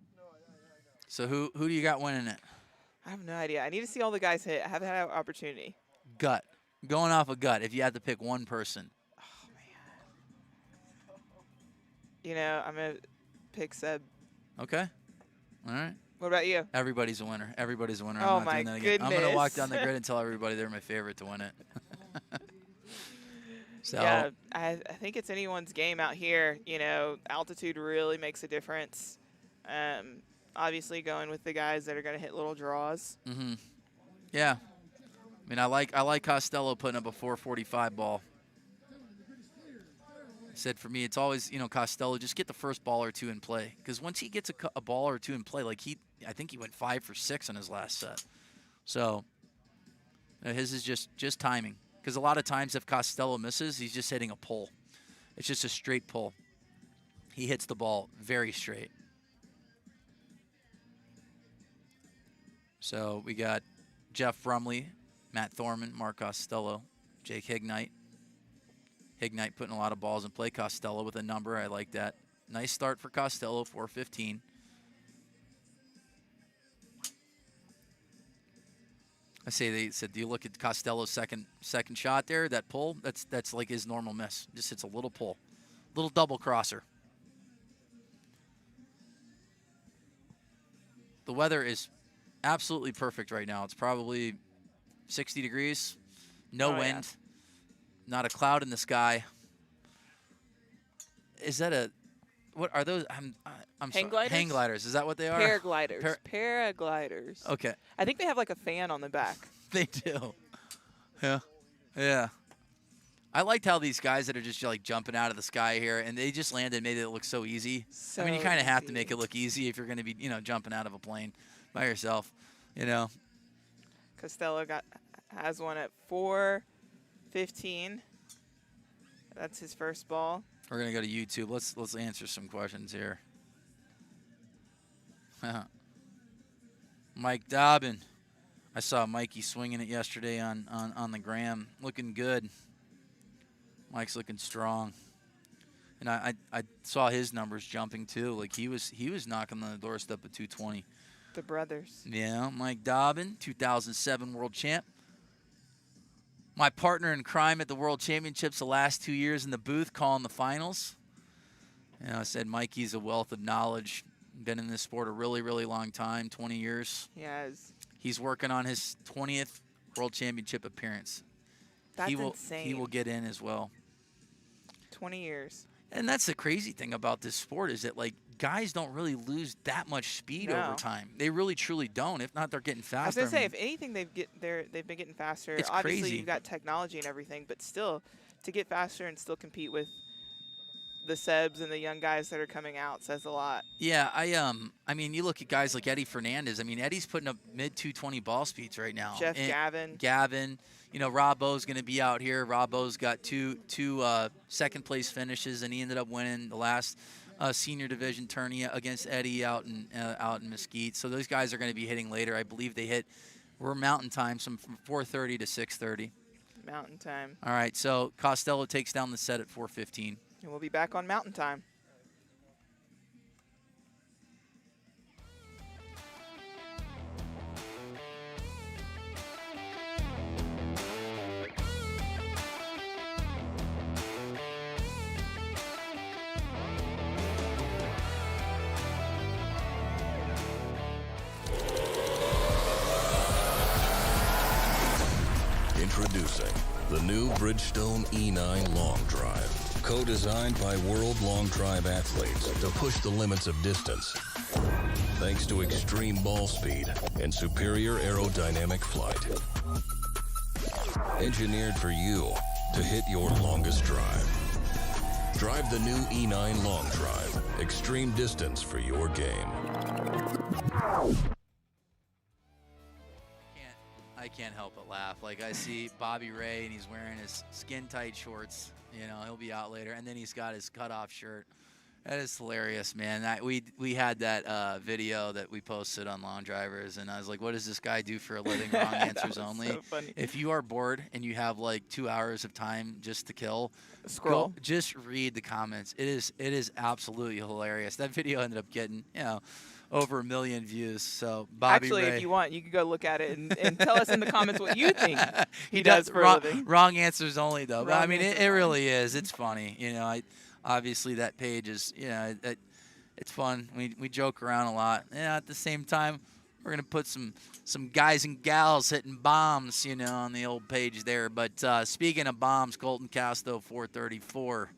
So who do you got winning it? I have no idea. I need to see all the guys hit. I haven't had an opportunity. Gut. Going off a gut, if you had to pick one person. Oh, man. I'm going to pick Seb. Okay. All right. What about you? Everybody's a winner. Everybody's a winner. Oh, I'm not doing that again. goodness. I'm going to walk down the grid and tell everybody they're my favorite to win it. So Yeah, I think it's anyone's game out here. Altitude really makes a difference. Obviously going with the guys that are going to hit little draws. Mm-hmm. Yeah. I mean, I like Costello putting up a 445 ball. I said for me, it's always, Costello, just get the first ball or two in play. Because once he gets a ball or two in play, like I think he went 5 for 6 on his last set. So his is just timing. Because a lot of times if Costello misses, he's just hitting a pull. It's just a straight pull. He hits the ball very straight. So we got Jeff Brumley, Matt Thorman, Mark Costello, Jake Hignite. Hignite putting a lot of balls in play. Costello with a number. I like that. Nice start for Costello, 415. I say they said, do you look at Costello's second shot there? That pull, that's like his normal miss. Just hits a little pull, little double crosser. The weather is absolutely perfect right now. It's probably 60 degrees, no wind, not a cloud in the sky. Is that a? What are those? I'm hang sorry. gliders? Hang gliders. Is that what they are? Paragliders. Paragliders. Okay. I think they have like a fan on the back. They do. Yeah. Yeah. I liked how these guys that are just like jumping out of the sky here, and they just landed, made it look so easy. I mean, you kind of have to make it look easy if you're going to be, jumping out of a plane by yourself, Costello has one at 4:15. That's his first ball. We're gonna go to YouTube. Let's answer some questions here. Mike Dobbin, I saw Mikey swinging it yesterday on the gram, looking good. Mike's looking strong, and I saw his numbers jumping too. Like he was knocking on the doorstep of 220. The brothers. Yeah, Mike Dobbin, 2007 world champ. My partner in crime at the World Championships the last 2 years in the booth calling the finals. I said Mikey's a wealth of knowledge. Been in this sport a really, really long time, 20 years. Yes. He's working on his 20th World Championship appearance. That's insane. He will get in as well. 20 years. And that's the crazy thing about this sport is that, like, guys don't really lose that much speed over time. They really, truly don't. If not, they're getting faster. I was going to say, if anything, they've been getting faster. It's Obviously, crazy. You've got technology and everything, but still, to get faster and still compete with the Sebs and the young guys that are coming out says a lot. Yeah, I mean, you look at guys like Eddie Fernandez. I mean, Eddie's putting up mid-220 ball speeds right now. Jeff Gavin. Gavin. Rob Bo's going to be out here. Rob Bo's got two second-place finishes, and he ended up winning the last senior division tourney against Eddie out in Mesquite. So those guys are going to be hitting later. I believe we're mountain time, from 4:30 to 6:30. Mountain time. All right, so Costello takes down the set at 4:15. And we'll be back on mountain time. Introducing the new Bridgestone E9 Long Drive, co-designed by world long drive athletes to push the limits of distance. Thanks to extreme ball speed and superior aerodynamic flight. Engineered for you to hit your longest drive. Drive the new E9 Long Drive. Extreme distance for your game. I can't help but laugh. Like, I see Bobby Ray, and he's wearing his skin-tight shorts. He'll be out later. And then he's got his cutoff shirt. That is hilarious, man. We had that video that we posted on Long Drivers, and I was like, what does this guy do for a living? Wrong answers only. So funny. If you are bored and you have, like, 2 hours of time just to kill, scroll. Just read the comments. It is absolutely hilarious. That video ended up getting, over 1 million views. So Bobby Actually, Ray, if you want, you can go look at it and tell us in the comments what you think he does for a living. Wrong answers only, though. But, I mean, answers it really is. It's funny. Obviously that page is, it's fun. We joke around a lot. At the same time, we're gonna put some guys and gals hitting bombs, on the old page there. But speaking of bombs, Colton Casto, 434.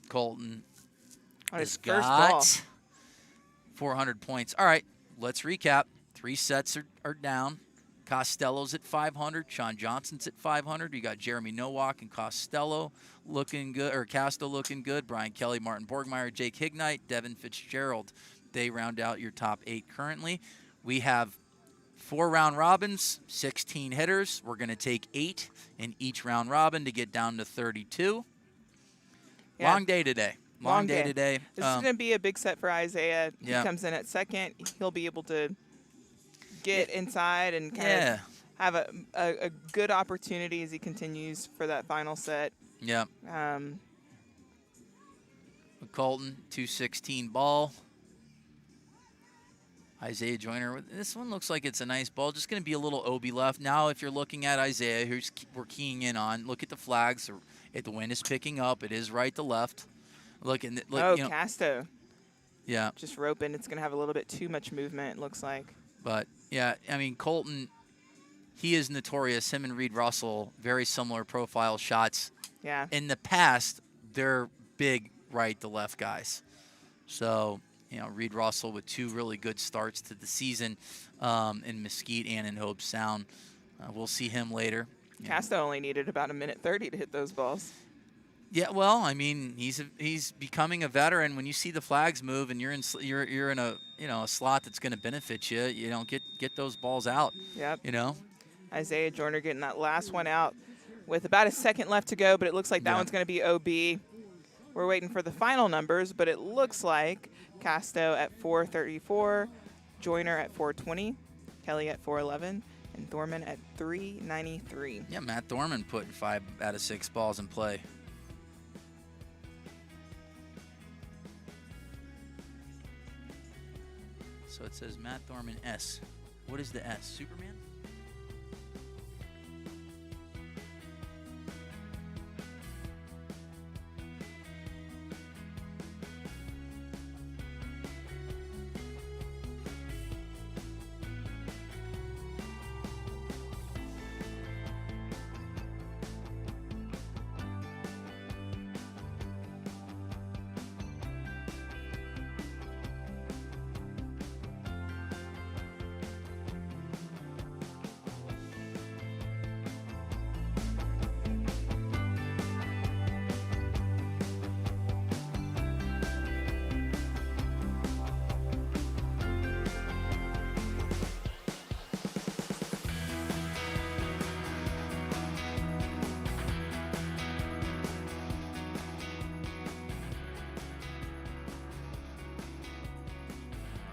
Colton On his has first got ball. 400 points. All right, let's recap. 3 sets are down. Costello's at 500. Sean Johnson's at 500. You got Jeremy Nowak and Costello looking good, or Casto looking good. Brian Kelly, Martin Borgmeyer, Jake Hignite, Devin Fitzgerald. They round out your top 8 currently. We have 4 round robins, 16 hitters. We're going to take 8 in each round robin to get down to 32. Yeah. Long day today. Long day today. This is going to be a big set for Isaiah. Yeah. He comes in at second. He'll be able to get inside and kind of have a good opportunity as he continues for that final set. Yeah. Colton, 216 ball. Isaiah Joyner. This one looks like it's a nice ball. Just going to be a little OB left. Now, if you're looking at Isaiah, who's we're keying in on, look at the flags. The wind is picking up. It is right to left. Look, you know, Casto. Yeah. Just roping. It's going to have a little bit too much movement, it looks like. But, yeah, I mean, Colton, he is notorious. Him and Reed Russell, very similar profile shots. Yeah. In the past, they're big right to left guys. So, you know, Reed Russell with 2 really good starts to the season in Mesquite and in Hobe Sound. We'll see him later. Casto only needed about 1:30 to hit those balls. Yeah, well, I mean, he's becoming a veteran. When you see the flags move and you're in a a slot that's going to benefit you, you know, get those balls out. Yep. You know. Isaiah Joyner getting that last one out with about a second left to go, but it looks like that one's going to be OB. We're waiting for the final numbers, but it looks like Casto at 434, Joyner at 420, Kelly at 411, and Thorman at 393. Yeah, Matt Thorman putting 5 out of 6 balls in play. So it says Matt Thorman S. What is the S? Superman?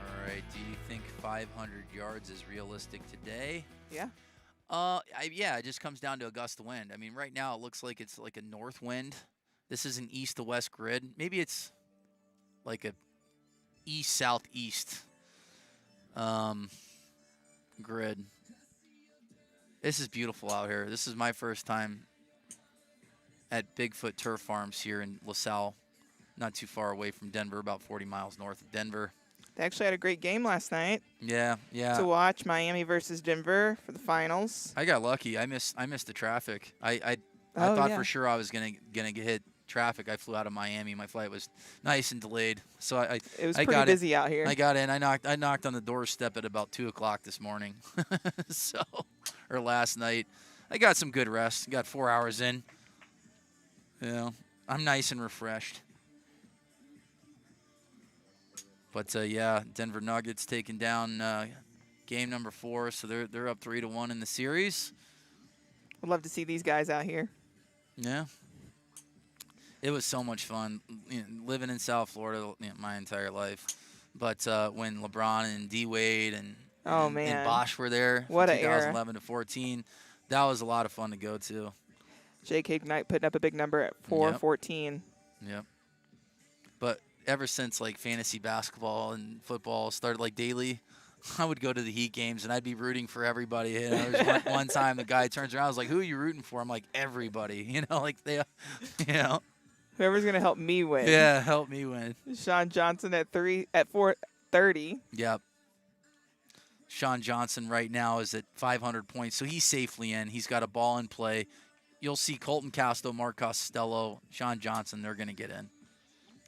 All right. Do you think 500 yards is realistic today? Yeah. Yeah, it just comes down to a gust of wind. I mean, right now it looks like it's like a north wind. This is an east to west grid. Maybe it's like a east southeast grid. This is beautiful out here. This is my first time at Bigfoot Turf Farms here in LaSalle, not too far away from Denver, about 40 miles north of Denver. They actually had a great game last night. Yeah. To watch Miami versus Denver for the finals. I got lucky. I missed the traffic. I thought for sure I was gonna get hit traffic. I flew out of Miami. My flight was nice and delayed, so it was pretty busy out here. I got in. I knocked on the doorstep at about 2 o'clock this morning, or last night. I got some good rest. Got 4 hours in. You know, I'm nice and refreshed. But yeah, Denver Nuggets taking down game number 4, so they're up 3-1 in the series. I'd love to see these guys out here. Yeah, it was so much fun, living in South Florida my entire life. But when LeBron and D Wade and Bosch were there, what from an era. 2011 to 14, that was a lot of fun to go to. J.K. Knight putting up a big number at 414. Yep. But ever since like fantasy basketball and football started like daily, I would go to the Heat games and I'd be rooting for everybody. You know, there's one time the guy turns around, I was like, "Who are you rooting for?" I'm like, "Everybody." You know, like they, you know, whoever's gonna help me win. Yeah, help me win. Sean Johnson at 430. Yep. Sean Johnson right now is at 500 points, so he's safely in. He's got a ball in play. You'll see Colton Casto, Mark Costello, Sean Johnson. They're gonna get in.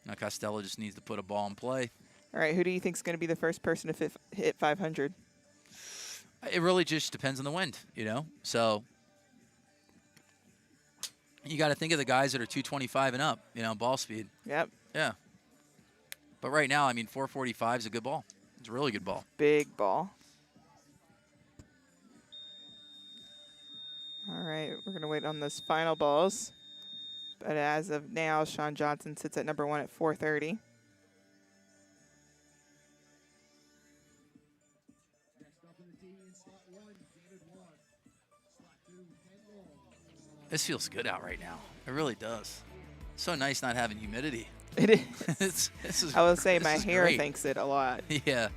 Now Costello just needs to put a ball in play. All right, who do you think is going to be the first person to hit 500? It really just depends on the wind, you know? So you got to think of the guys that are 225 and up, you know, ball speed. Yep. Yeah. But right now, I mean, 445 is a good ball. It's a really good ball. Big ball. All right, we're going to wait on those final balls. But as of now, Sean Johnson sits at number 1 at 430. This feels good out right now. It really does. So nice not having humidity. It is. I will say my hair great. thanks it a lot. Yeah.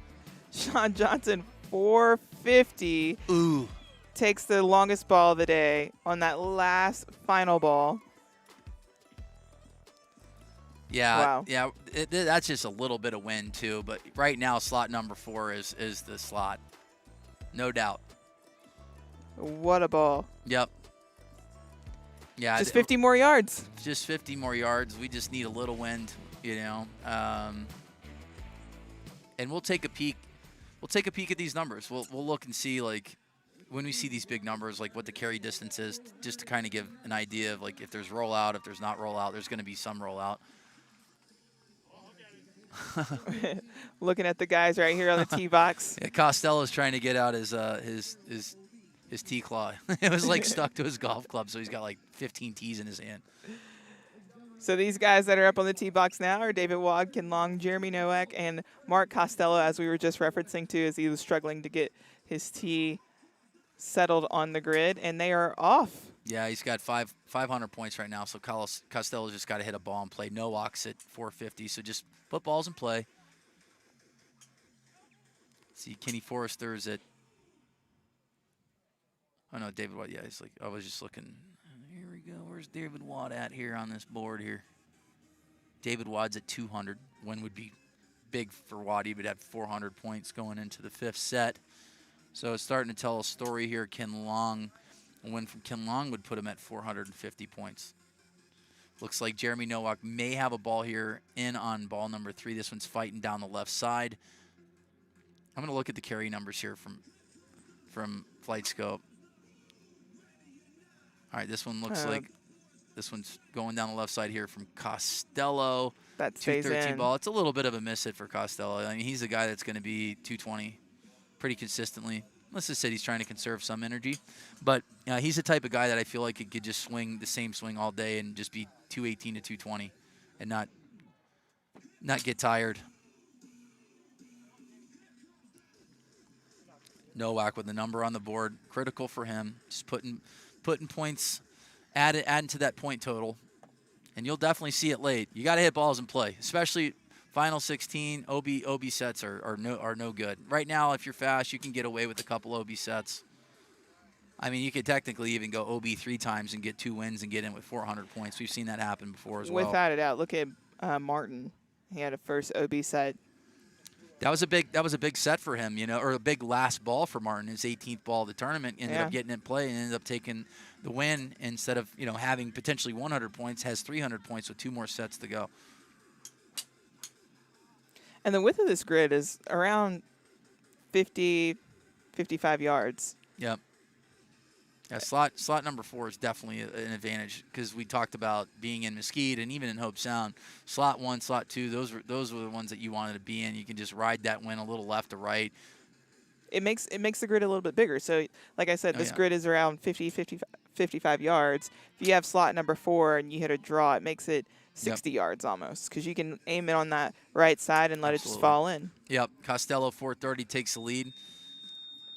Sean Johnson, 450. Ooh. Takes the longest ball of the day on that last final ball. Yeah, wow. Yeah, that's just a little bit of wind too. But right now, slot number 4 is the slot, no doubt. What a ball! Yep. Yeah. Just 50 more yards. Just 50 more yards. We just need a little wind, you know. And we'll take a peek. We'll take a peek at these numbers. We'll look and see, like, when we see these big numbers, like what the carry distance is, just to kind of give an idea of, like, if there's rollout, if there's not rollout, there's going to be some rollout. Looking at the guys right here on the tee box. Yeah, Costello's trying to get out his tee claw. It was like stuck to his golf club, so he's got like 15 tees in his hand. So these guys that are up on the tee box now are David Wad, Ken Long, Jeremy Nowak, and Mark Costello, as we were just referencing to, as he was struggling to get his tee settled on the grid, and they are off. Yeah, he's got 500 points right now, so Costello's just got to hit a ball and play. Nowak's at 450, so just put balls in play. See, Kenny Forrester's at, oh no, David Watt, yeah, he's like, I was just looking, here we go, where's David Watt at here on this board here? David Watt's at 200, win would be big for Watt, he would have 400 points going into the 5th set. So it's starting to tell a story here. Ken Long, a win from Ken Long would put him at 450 points. Looks like Jeremy Nowak may have a ball here in on ball number 3. This one's fighting down the left side. I'm going to look at the carry numbers here from Flight Scope. All right, this one looks like this one's going down the left side here from Costello. That stays 213 in. ball. It's a little bit of a miss hit for Costello. I mean, he's a guy that's going to be 220 pretty consistently. Unless I said he's trying to conserve some energy. But he's the type of guy that I feel like he could just swing the same swing all day and just be 218 to 220 and not get tired. Nowak with the number on the board. Critical for him. Just putting points, adding to that point total. And you'll definitely see it late. You got to hit balls in play, especially final 16. OB sets are no good. Right now, if you're fast, you can get away with a couple OB sets. I mean, you could technically even go OB 3 times and get 2 wins and get in with 400 points. We've seen that happen before as well. Without a doubt. Look at Martin. He had a first OB set. That was a big set for him, you know, or a big last ball for Martin. His 18th ball of the tournament, ended up getting in play and ended up taking the win instead of, you know, having potentially 100 points, has 300 points with 2 more sets to go. And the width of this grid is around 50, 55 yards. Yep. Yeah, slot number 4 is definitely an advantage because we talked about being in Mesquite and even in Hope Sound. Slot 1, slot 2, those were the ones that you wanted to be in. You can just ride that wind a little left to right. It makes the grid a little bit bigger. So, like I said, this grid is around 50, 55 yards. If you have slot number 4 and you hit a draw, it makes it 60 yards almost because you can aim it on that right side and let it just fall in. Yep. Costello, 430, takes the lead.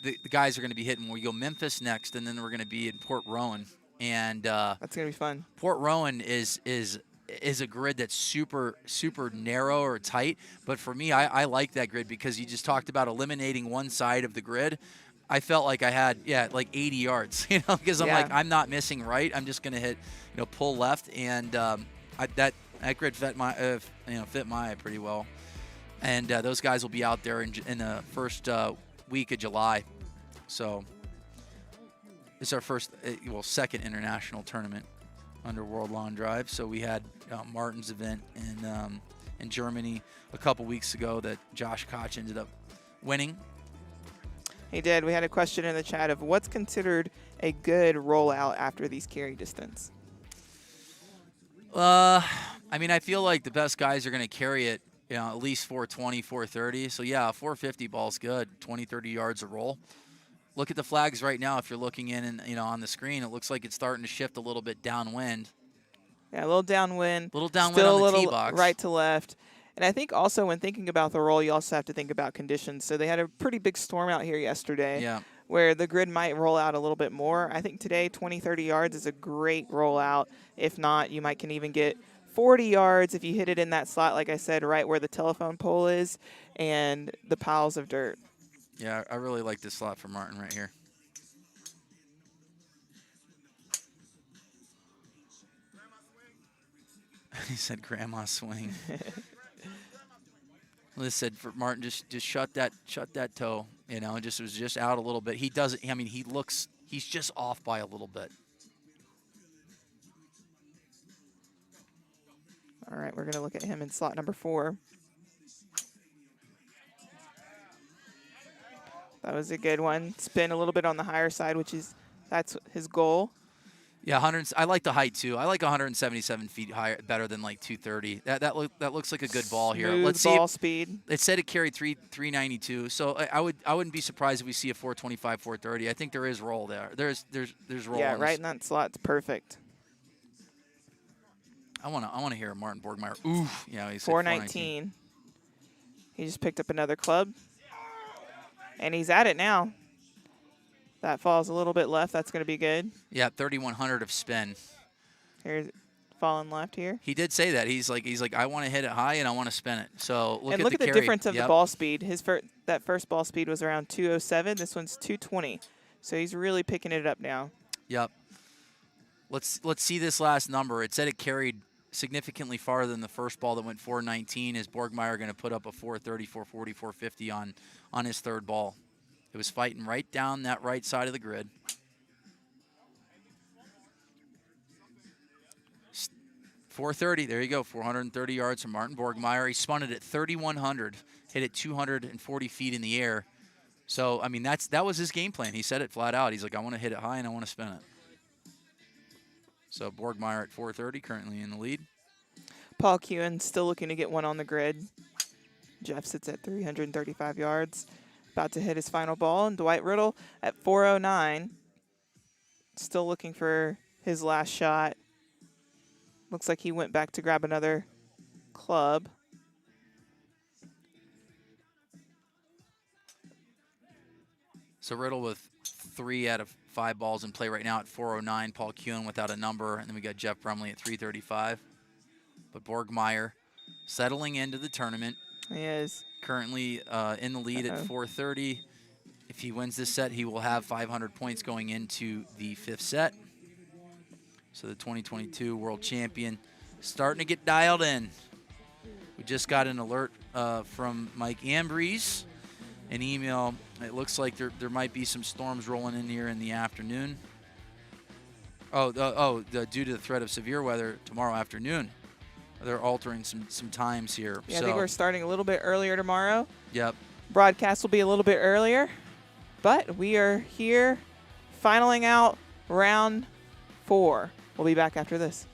The guys are going to be hitting. We go Memphis next, and then we're going to be in Port Rowan. And that's going to be fun. Port Rowan is a grid that's super narrow or tight. But for me, I like that grid because you just talked about eliminating one side of the grid. I felt like I had like 80 yards, you know, because I'm like I'm not missing right. I'm just going to hit, you know, pull left, and that grid fit my fit my eye pretty well. And those guys will be out there in the first week of July. So it's our second international tournament under World Long Drive. So we had Martin's event in Germany a couple weeks ago that Josh Koch ended up winning. He did. We had a question in the chat of what's considered a good rollout after these carry distance. I mean, I feel like the best guys are going to carry it you know, at least 420, 430. So, yeah, 450 ball's good, 20, 30 yards a roll. Look at the flags right now. If you're looking in and, you know, on the screen, it looks like it's starting to shift a little bit downwind. Yeah, a little downwind. Little downwind Still on the a little tee box. right to left. And I think also when thinking about the roll, you also have to think about conditions. So they had a pretty big storm out here yesterday. Yeah. Where the grid might roll out a little bit more. I think today 20, 30 yards is a great rollout. If not, you can even get 40 yards if you hit it in that slot, like I said, right where the telephone pole is and the piles of dirt. Yeah, I really like this slot for Martin right here. He said grandma swing. Liz said for Martin, just shut that toe, you know, it was just out a little bit. He doesn't, I mean, he's just off by a little bit. All right, we're going to look at him in slot number 4. That was a good one. Spin a little bit on the higher side, that's his goal. Yeah, I like the height too. I like 177 feet higher, better than like 230. That looks like a good ball here. Smooth Let's ball see. Speed. It said it carried 392. So I wouldn't be surprised if we see a 425, 430. I think there is roll there. There's roll. Yeah, right in that slot. It's perfect. I wanna hear Martin Borgmeyer. Ooh, yeah, he's 419. He just picked up another club, and he's at it now. That falls a little bit left. That's going to be good. Yeah, 3,100 of spin. Here's falling left here. He did say that. He's like I want to hit it high and I want to spin it. So look at the carry. difference of the ball speed. That first ball speed was around 207. This one's 220. So he's really picking it up now. Yep. Let's see this last number. It said it carried significantly farther than the first ball that went 419. Is Borgmeyer going to put up a 430, 440, 450 on his third ball? It was fighting right down that right side of the grid. 430, there you go, 430 yards from Martin Borgmeyer. He spun it at 3,100, hit it 240 feet in the air. So, I mean, that was his game plan. He said it flat out. He's like, I want to hit it high and I want to spin it. So Borgmeyer at 430, currently in the lead. Paul Kewen still looking to get one on the grid. Jeff sits at 335 yards. About to hit his final ball, and Dwight Riddle at 409. Still looking for his last shot. Looks like he went back to grab another club. So Riddle with 3 out of 5 balls in play right now at 409. Paul Kewen without a number, and then we got Jeff Brumley at 335. But Borgmeyer settling into the tournament. He is. Currently in the lead at 430. If he wins this set, he will have 500 points going into the 5th set. So the 2022 world champion starting to get dialed in. We just got an alert from Mike Ambrose, an email. It looks like there might be some storms rolling in here in the afternoon. Due to the threat of severe weather tomorrow afternoon. They're altering some times here. Yeah, I think we're starting a little bit earlier tomorrow. Yep. Broadcast will be a little bit earlier. But we are here finaling out round 4. We'll be back after this.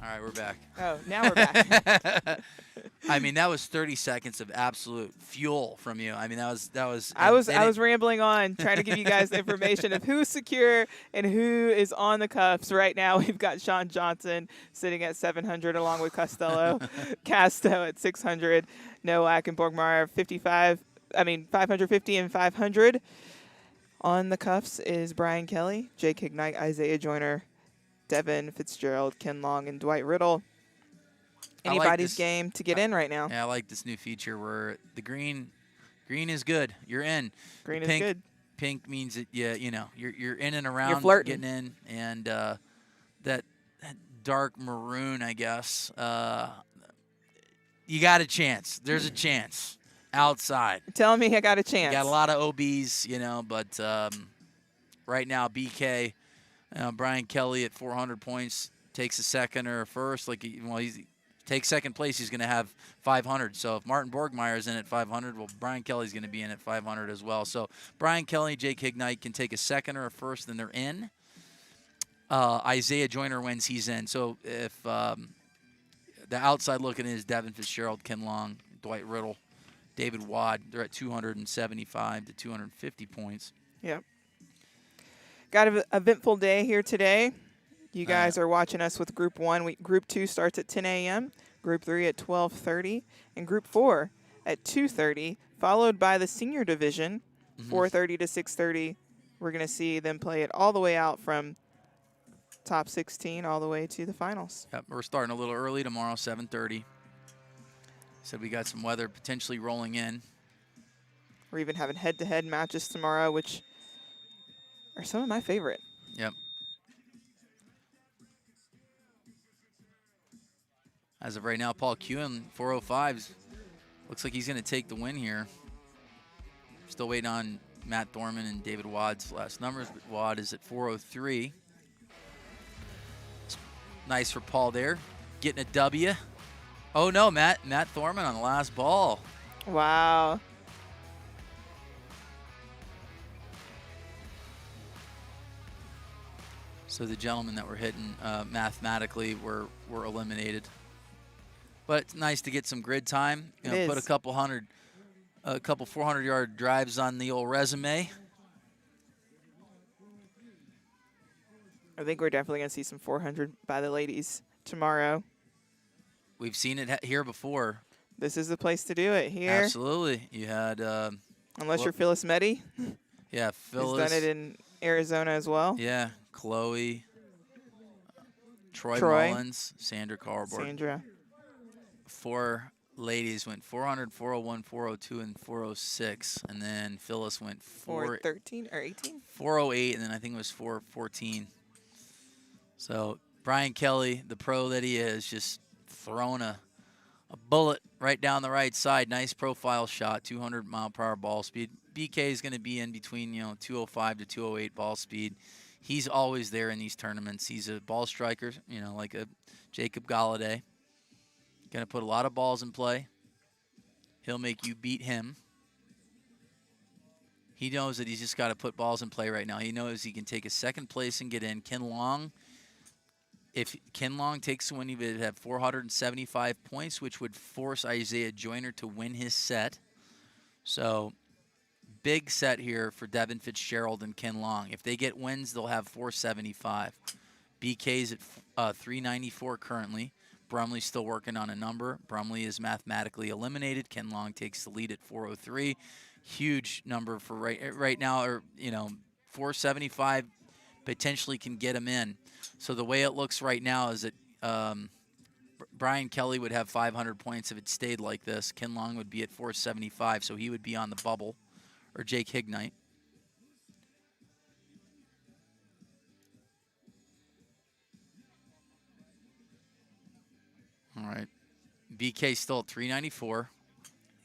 All right, we're back. Oh, now we're back. I mean, that was 30 seconds of absolute fuel from you. I mean, that was. I was rambling on, trying to give you guys the information of who's secure and who is on the cuffs right now. We've got Sean Johnson sitting at 700, along with Costello, Casto at 600, Nowak and Borgmeyer 550 and 500. On the cuffs is Brian Kelly, Jake Hignite, Isaiah Joyner, Devin Fitzgerald, Ken Long, and Dwight Riddle. Anybody's game to get in right now. Yeah, I like this new feature where the green is good. You're in. Green pink, is good. Pink means that you're in and around, you're flirting. getting in, and that dark maroon, I guess. You got a chance. There's a chance outside. Tell me I got a chance. You got a lot of OBs, but right now BK, Brian Kelly at 400 points takes a second or a first. He takes second place, he's going to have 500. So if Martin Borgmeyer is in at 500, well, Brian Kelly's going to be in at 500 as well. So Brian Kelly, Jake Hignite can take a second or a first, then they're in. Isaiah Joyner wins, he's in. So if the outside looking is Devin Fitzgerald, Ken Long, Dwight Riddle, David Wad, they're at 275 to 250 points. Yep. Got an eventful day here today. You guys are watching us with Group 1. Group 2 starts at 10 a.m., Group 3 at 12:30, and Group 4 at 2:30, followed by the senior division, 4:30 to 6:30. We're going to see them play it all the way out from top 16 all the way to the finals. Yep, we're starting a little early tomorrow, 7:30. So we got some weather potentially rolling in. We're even having head-to-head matches tomorrow, which are some of my favorite. Yep. As of right now, Paul Kewen, 405s. Looks like he's going to take the win here. Still waiting on Matt Thorman and David Wad's last numbers, but Wad is at 403. Nice for Paul there, getting a W. Oh no, Matt Thorman on the last ball. Wow. So the gentlemen that were hitting mathematically were eliminated. But it's nice to get some grid time. Put a couple 400-yard drives on the old resume. I think we're definitely going to see some 400 by the ladies tomorrow. We've seen it here before. This is the place to do it here. Absolutely. You had... unless you're Phyllis Meddy. Yeah, Phyllis. Who's done it in Arizona as well. Yeah, Chloe. Troy Mullins, Sandra Carlborg. Sandra. 4 ladies went 400, 401, 402, and 406. And then Phyllis went 413 or 18? 408, and then I think it was 414. So Brian Kelly, the pro that he is, just throwing a bullet right down the right side. Nice profile shot, 200-mile-per-hour ball speed. BK is going to be in between 205 to 208 ball speed. He's always there in these tournaments. He's a ball striker, like a Jacob Galladay. Going to put a lot of balls in play. He'll make you beat him. He knows that he's just got to put balls in play right now. He knows he can take a second place and get in. Ken Long, if Ken Long takes the win, he would have 475 points, which would force Isaiah Joyner to win his set. So big set here for Devin Fitzgerald and Ken Long. If they get wins, they'll have 475. BK's at 394 currently. Brumley's still working on a number. Brumley is mathematically eliminated. Ken Long takes the lead at 403. Huge number for right now, or 475 potentially can get him in. So the way it looks right now is that Brian Kelly would have 500 points if it stayed like this. Ken Long would be at 475, so he would be on the bubble, or Jake Hignite. All right. BK still at 394.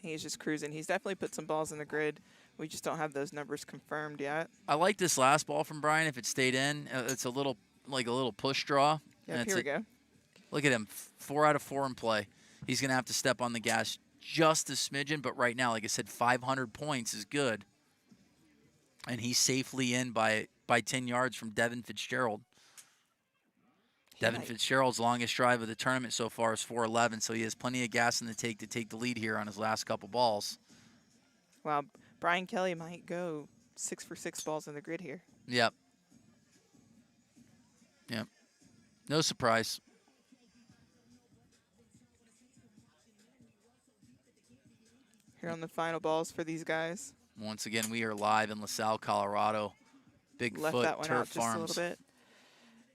He's just cruising. He's definitely put some balls in the grid. We just don't have those numbers confirmed yet. I like this last ball from Brian. If it stayed in, it's a little push draw. Yep, here we go. Look at him, 4 out of 4 in play. He's going to have to step on the gas just a smidgen, but right now, like I said, 500 points is good. And he's safely in by 10 yards from Devin Fitzgerald. Devin Fitzgerald's longest drive of the tournament so far is 411, so he has plenty of gas in the tank to take the lead here on his last couple balls. Wow, Brian Kelly might go 6 for 6 balls in the grid here. Yep. Yep. No surprise. Here on the final balls for these guys. Once again, we are live in LaSalle, Colorado. Left Bigfoot that one Turf out just Farms. a little bit.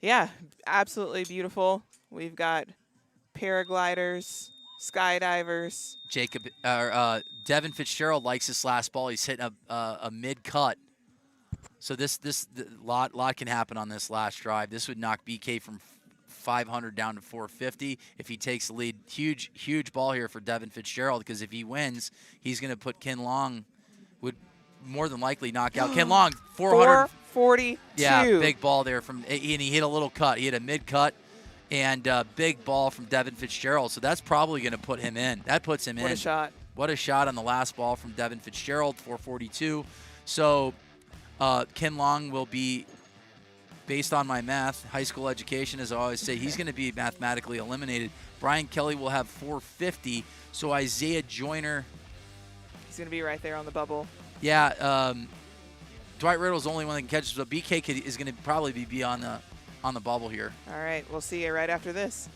Yeah, absolutely beautiful. We've got paragliders, skydivers. Devin Fitzgerald likes this last ball. He's hitting a mid cut. So the lot can happen on this last drive. This would knock BK from 500 down to 450 if he takes the lead. Huge ball here for Devin Fitzgerald, because if he wins, he's going to put Ken Long, would more than likely knock out Ken Long. 442. Yeah, big ball there and he hit a little cut. He hit a mid cut and big ball from Devin Fitzgerald. So that's probably going to put him in. That puts him in. What a shot. What a shot on the last ball from Devin Fitzgerald, 442. So Ken Long will be, based on my math, high school education, as I always say, he's going to be mathematically eliminated. Brian Kelly will have 450. So Isaiah Joyner. He's going to be right there on the bubble. Yeah. Dwight Riddle's the only one that can catch it. So BK is going to probably be on the bubble here. All right. We'll see you right after this.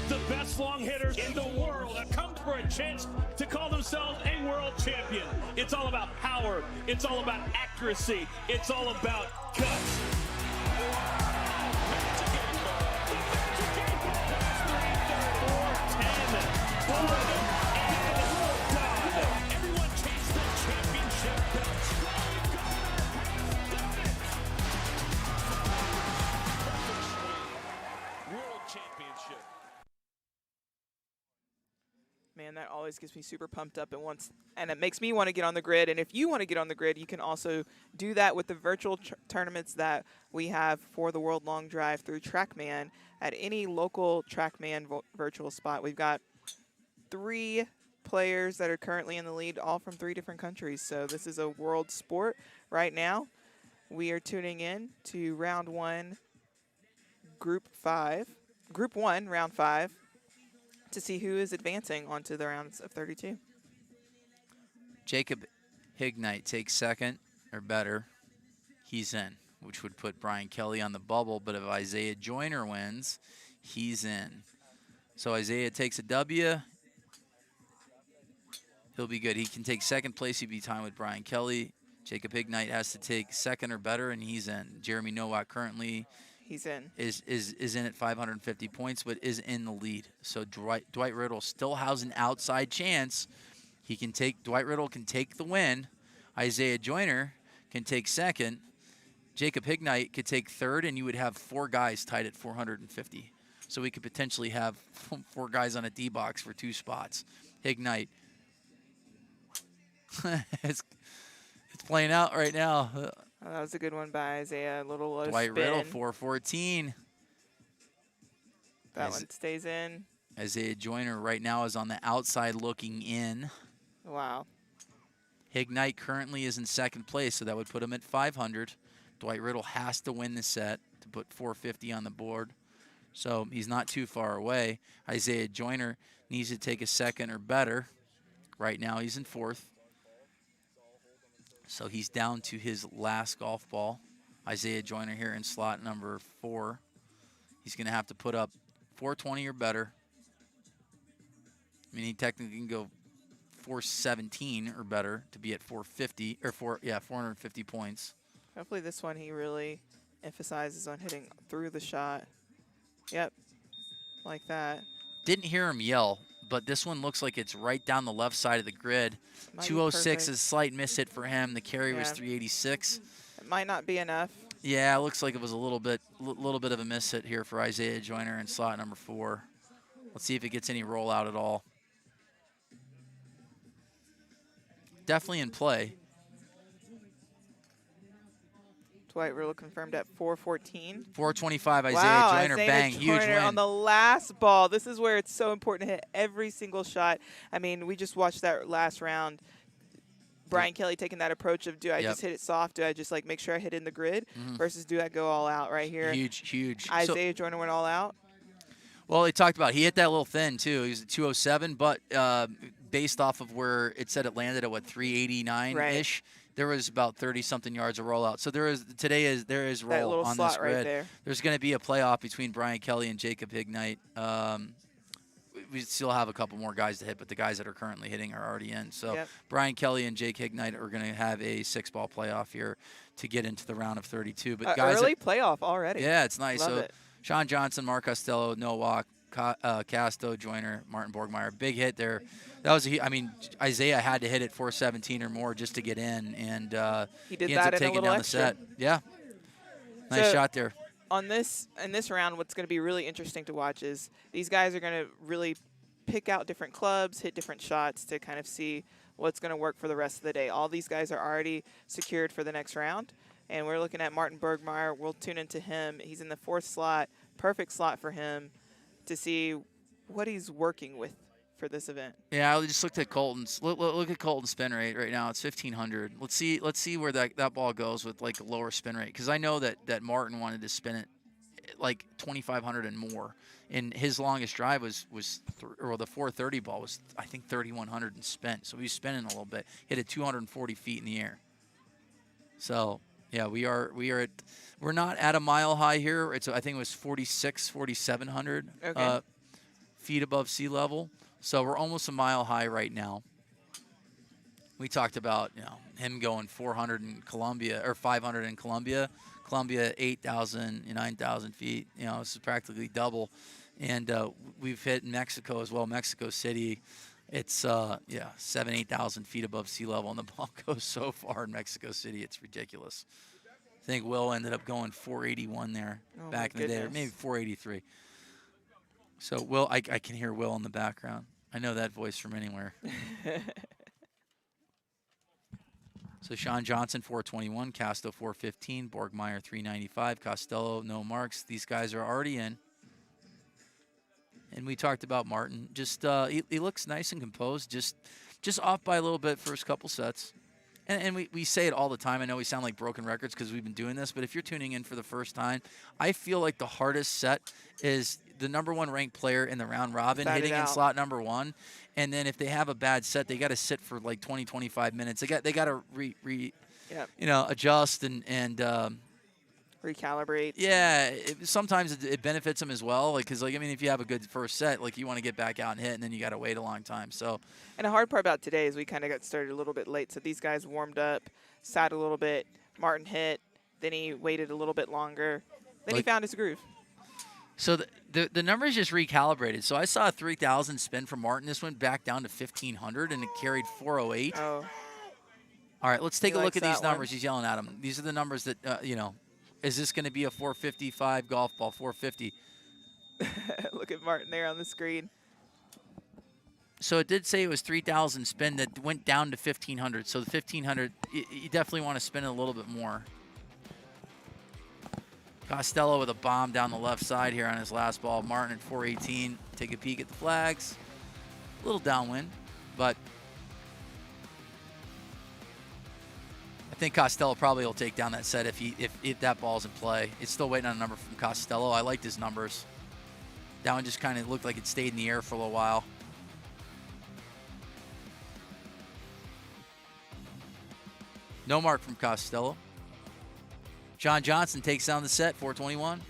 The best long hitters in the world have come for a chance to call themselves a world champion. It's all about power. It's all about accuracy. It's all about cuts. Everyone chase the championship belts. World championship. Man, that always gets me super pumped up and it makes me want to get on the grid. And if you want to get on the grid, you can also do that with the virtual tournaments that we have for the World Long Drive through TrackMan at any local TrackMan virtual spot. We've got 3 players that are currently in the lead, all from 3 different countries. So this is a world sport right now. We are tuning in to round 1, group 1, round 5. To see who is advancing onto the rounds of 32. Jacob Hignite takes second or better. He's in, which would put Brian Kelly on the bubble. But if Isaiah Joyner wins, he's in. So Isaiah takes a W. He'll be good. He can take second place. He'd be tied with Brian Kelly. Jacob Hignite has to take second or better, and he's in. Jeremy Nowak currently he's in. Is in at 550 points, but is in the lead. So Dwight Riddle still has an outside chance. Dwight Riddle can take the win. Isaiah Joyner can take second. Jacob Hignite could take third, and you would have 4 guys tied at 450. So we could potentially have 4 guys on a D box for 2 spots. Hignite. it's playing out right now. Oh, that was a good one by Isaiah. A little low Dwight spin. Riddle, 414. That one stays in. Isaiah Joyner right now is on the outside looking in. Wow. Hignite currently is in second place, so that would put him at 500. Dwight Riddle has to win the set to put 450 on the board. So he's not too far away. Isaiah Joyner needs to take a second or better. Right now he's in 4th. So he's down to his last golf ball. Isaiah Joyner here in slot number 4. He's going to have to put up 420 or better. I mean, he technically can go 417 or better to be at 450 or 450 points. Hopefully this one he really emphasizes on hitting through the shot. Yep, like that. Didn't hear him yell, but this one looks like it's right down the left side of the grid. 206 is a slight miss hit for him. The carry was 386. It might not be enough. Yeah, it looks like it was a little bit of a miss hit here for Isaiah Joyner in slot number 4. Let's see if it gets any rollout at all. Definitely in play. Dwight Riddle confirmed at 414. 425, Isaiah Joyner, Isaiah bang, Joyner huge win. on the last ball. This is where it's so important to hit every single shot. I mean, we just watched that last round. Brian Kelly taking that approach of, do I Yep. just hit it soft? Do I just like make sure I hit in the grid Mhm. versus do I go all out right here? Huge. Isaiah Joyner went all out. Well, they talked about he hit that little thin too. He was at 207, but based off of where it said it landed at 389 ish, there was about 30-something yards of rollout. So there is roll little on slot this right grid. there. There's going to be a playoff between Brian Kelly and Jacob Ignite. We still have a couple more guys to hit, but the guys that are currently hitting are already in. So Brian Kelly and Jake Ignite are going to have a 6-ball playoff here to get into the round of 32. But guys, early playoff already. Yeah, it's nice. Love so it. Sean Johnson, Mark Costello, Noah Walk, Casto, Joyner, Martin Borgmeyer. Big hit there. That was Isaiah had to hit it 417 or more just to get in, and he did ends that up in a taking little down extra. the set. Yeah. Nice shot there. In this round, what's going to be really interesting to watch is these guys are going to really pick out different clubs, hit different shots to kind of see what's going to work for the rest of the day. All these guys are already secured for the next round, and we're looking at Martin Bergmeyer. We'll tune into him. He's in the 4th slot, perfect slot for him to see what he's working with for this event. Yeah, I just looked at Colton's. Look at Colton's spin rate right now. It's 1,500. Let's see where that ball goes with like a lower spin rate, because I know that Martin wanted to spin it like 2,500 and more. And his longest drive was the 430 ball was, I think, 3,100 and spent. So he was spinning a little bit. Hit it 240 feet in the air. So yeah, we're not at a mile high here. I think it was 4,700 feet above sea level. So we're almost a mile high right now. We talked about him going 400 in Columbia or 500 in Columbia. Columbia 8,000, 9,000 feet. This is practically double. And we've hit Mexico as well. Mexico City, it's 7,000, 8,000 feet above sea level, and the ball goes so far in Mexico City, it's ridiculous. I think Will ended up going 481 there back in the day, or maybe 483. So Will, I can hear Will in the background. I know that voice from anywhere. So Sean Johnson, 421, Casto, 415, Borgmeyer, 395, Costello, no marks. These guys are already in. And we talked about Martin. Just he looks nice and composed, just off by a little bit first couple sets. And we say it all the time. I know we sound like broken records because we've been doing this, but if you're tuning in for the first time, I feel like the hardest set is the number 1 ranked player in the round robin hitting in slot number 1. And then if they have a bad set, they got to sit for like 20, 25 minutes. They got to adjust and recalibrate. Yeah, sometimes it benefits them as well. Because if you have a good first set, you want to get back out and hit, and then you got to wait a long time. So, and the hard part about today is we kind of got started a little bit late. So these guys warmed up, sat a little bit. Martin hit, then he waited a little bit longer, then he found his groove. So the numbers just recalibrated. So I saw a 3,000 spin from Martin. This went back down to 1,500, and it carried 408. Oh. All right, let's take a look at these numbers. One. He's yelling at them. These are the numbers that Is this going to be a 455 golf ball? 450. Look at Martin there on the screen. So it did say it was 3,000 spin that went down to 1,500. So the 1,500, you definitely want to spin it a little bit more. Costello with a bomb down the left side here on his last ball. Martin at 418. Take a peek at the flags. A little downwind, but I think Costello probably will take down that set if that ball's in play. It's still waiting on a number from Costello. I liked his numbers. That one just kind of looked like it stayed in the air for a little while. No mark from Costello. John Johnson takes down the set, 421.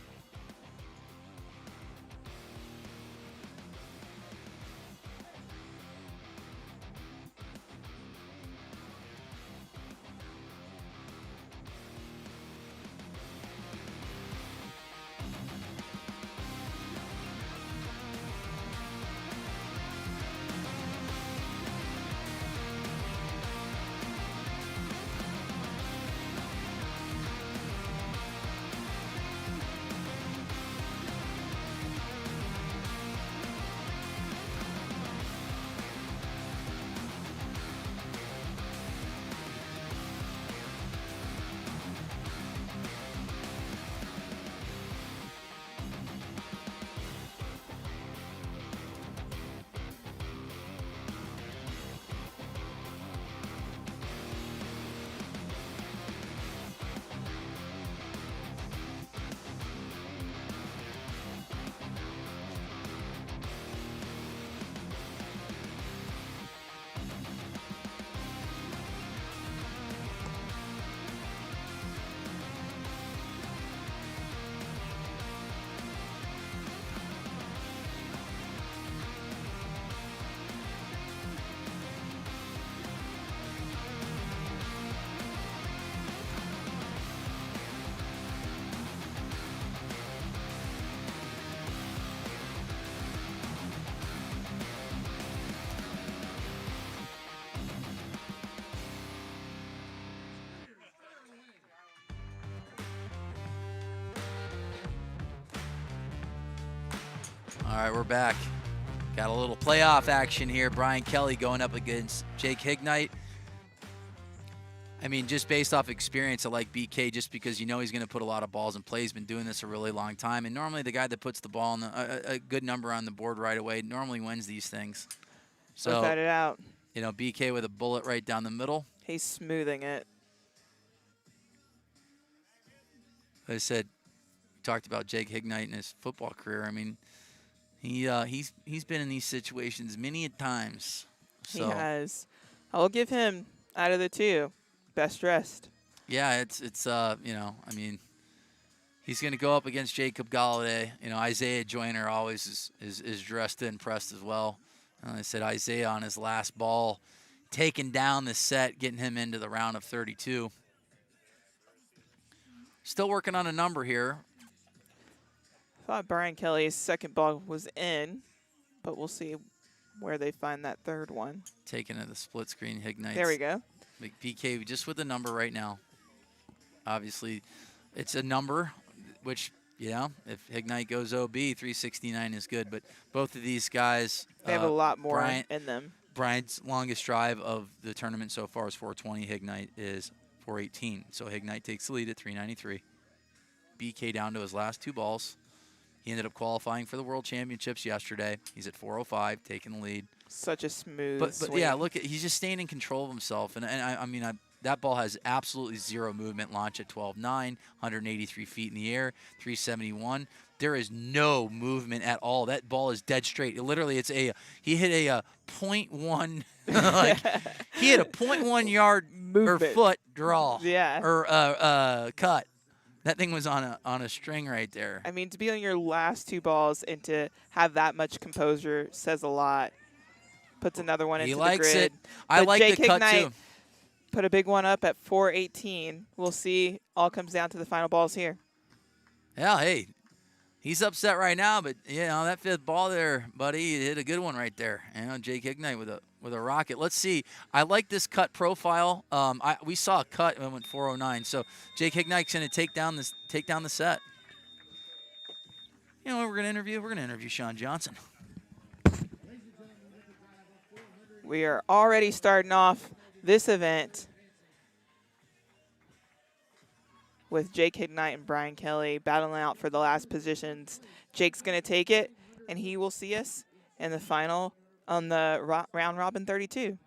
All right, we're back. Got a little playoff action here. Brian Kelly going up against Jake Hignite. I mean, just based off experience, I like BK just because you know he's going to put a lot of balls in play. He's been doing this a really long time. And normally the guy that puts the ball on a good number on the board right away normally wins these things. So, Look at it out. You know, BK with a bullet right down the middle. He's smoothing it. Like I said, we talked about Jake Hignite in his football career. I mean, he's been in these situations many a times. So. He has. I'll give him, out of the two, best dressed. Yeah, it's you know, I mean, he's going to go up against Jacob Galladay. You know, Isaiah Joyner always is dressed to impress as well. And I said Isaiah on his last ball, taking down the set, getting him into the round of 32. Still working on a number here. Thought Brian Kelly's second ball was in, but we'll see where they find that third one. Taking it the split screen, Hignite. There we go. BK just with the number right now. Obviously, it's a number, which, you know, if Hignite goes OB, 369 is good. But both of these guys, they have a lot more in them. Brian's longest drive of the tournament so far is 420. Hignite is 418. So Hignite takes the lead at 393. BK down to his last two balls. He ended up qualifying for the World Championships yesterday. He's at 405, taking the lead. Such a smooth But swing. yeah, look, he's just staying in control of himself. And I mean, that ball has absolutely zero movement. Launch at 12.9, 183 feet in the air, 371. There is no movement at all. That ball is dead straight. Literally, he hit a 0.1, like he hit a 0.1 yard movement. or foot draw. Yeah. Or cut. That thing was on a string right there. I mean, to be on your last two balls and to have that much composure says a lot. Puts another one into the grid. He likes it. I like Jake the cut, Hignite too. Put a big one up at 418. We'll see. All comes down to the final balls here. Yeah, hey, he's upset right now, but, you know, that fifth ball there, buddy, you hit a good one right there. You know, Jake Hignite with a rocket. Let's see. I like this cut profile. We saw a cut and it went 409. So Jake Hignite's going to take down the set. You know what we're going to interview? We're going to interview Sean Johnson. We are already starting off this event with Jake Hignite and Brian Kelly battling out for the last positions. Jake's going to take it, and he will see us in the final on the round robin 32.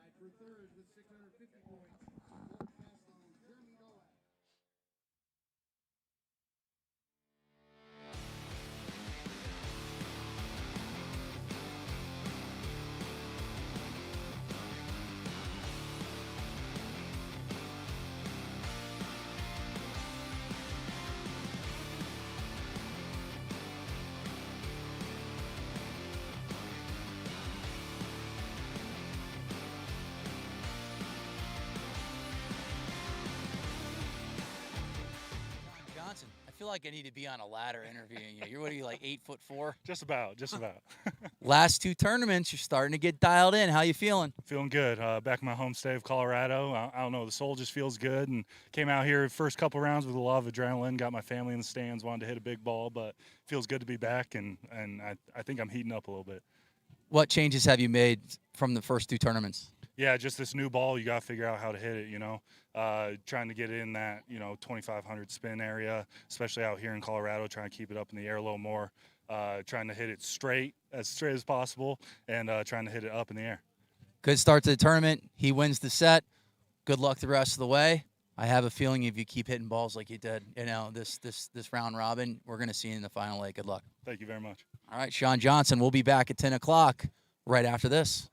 I feel like I need to be on a ladder interviewing you. What are you, like 8'4"? Just about. Last two tournaments, you're starting to get dialed in. How you feeling? Feeling good. Back in my home state of Colorado. I don't know, the soul just feels good. And came out here first couple rounds with a lot of adrenaline. Got my family in the stands, wanted to hit a big ball, but feels good to be back. And I think I'm heating up a little bit. What changes have you made from the first two tournaments? Yeah, just this new ball, you got to figure out how to hit it, you know. Trying to get it in that, 2,500 spin area, especially out here in Colorado, trying to keep it up in the air a little more, trying to hit it straight as possible, and trying to hit it up in the air. Good start to the tournament. He wins the set. Good luck the rest of the way. I have a feeling if you keep hitting balls like you did, this round robin, we're going to see you in the final leg. Good luck. Thank you very much. All right, Sean Johnson, we'll be back at 10 o'clock right after this.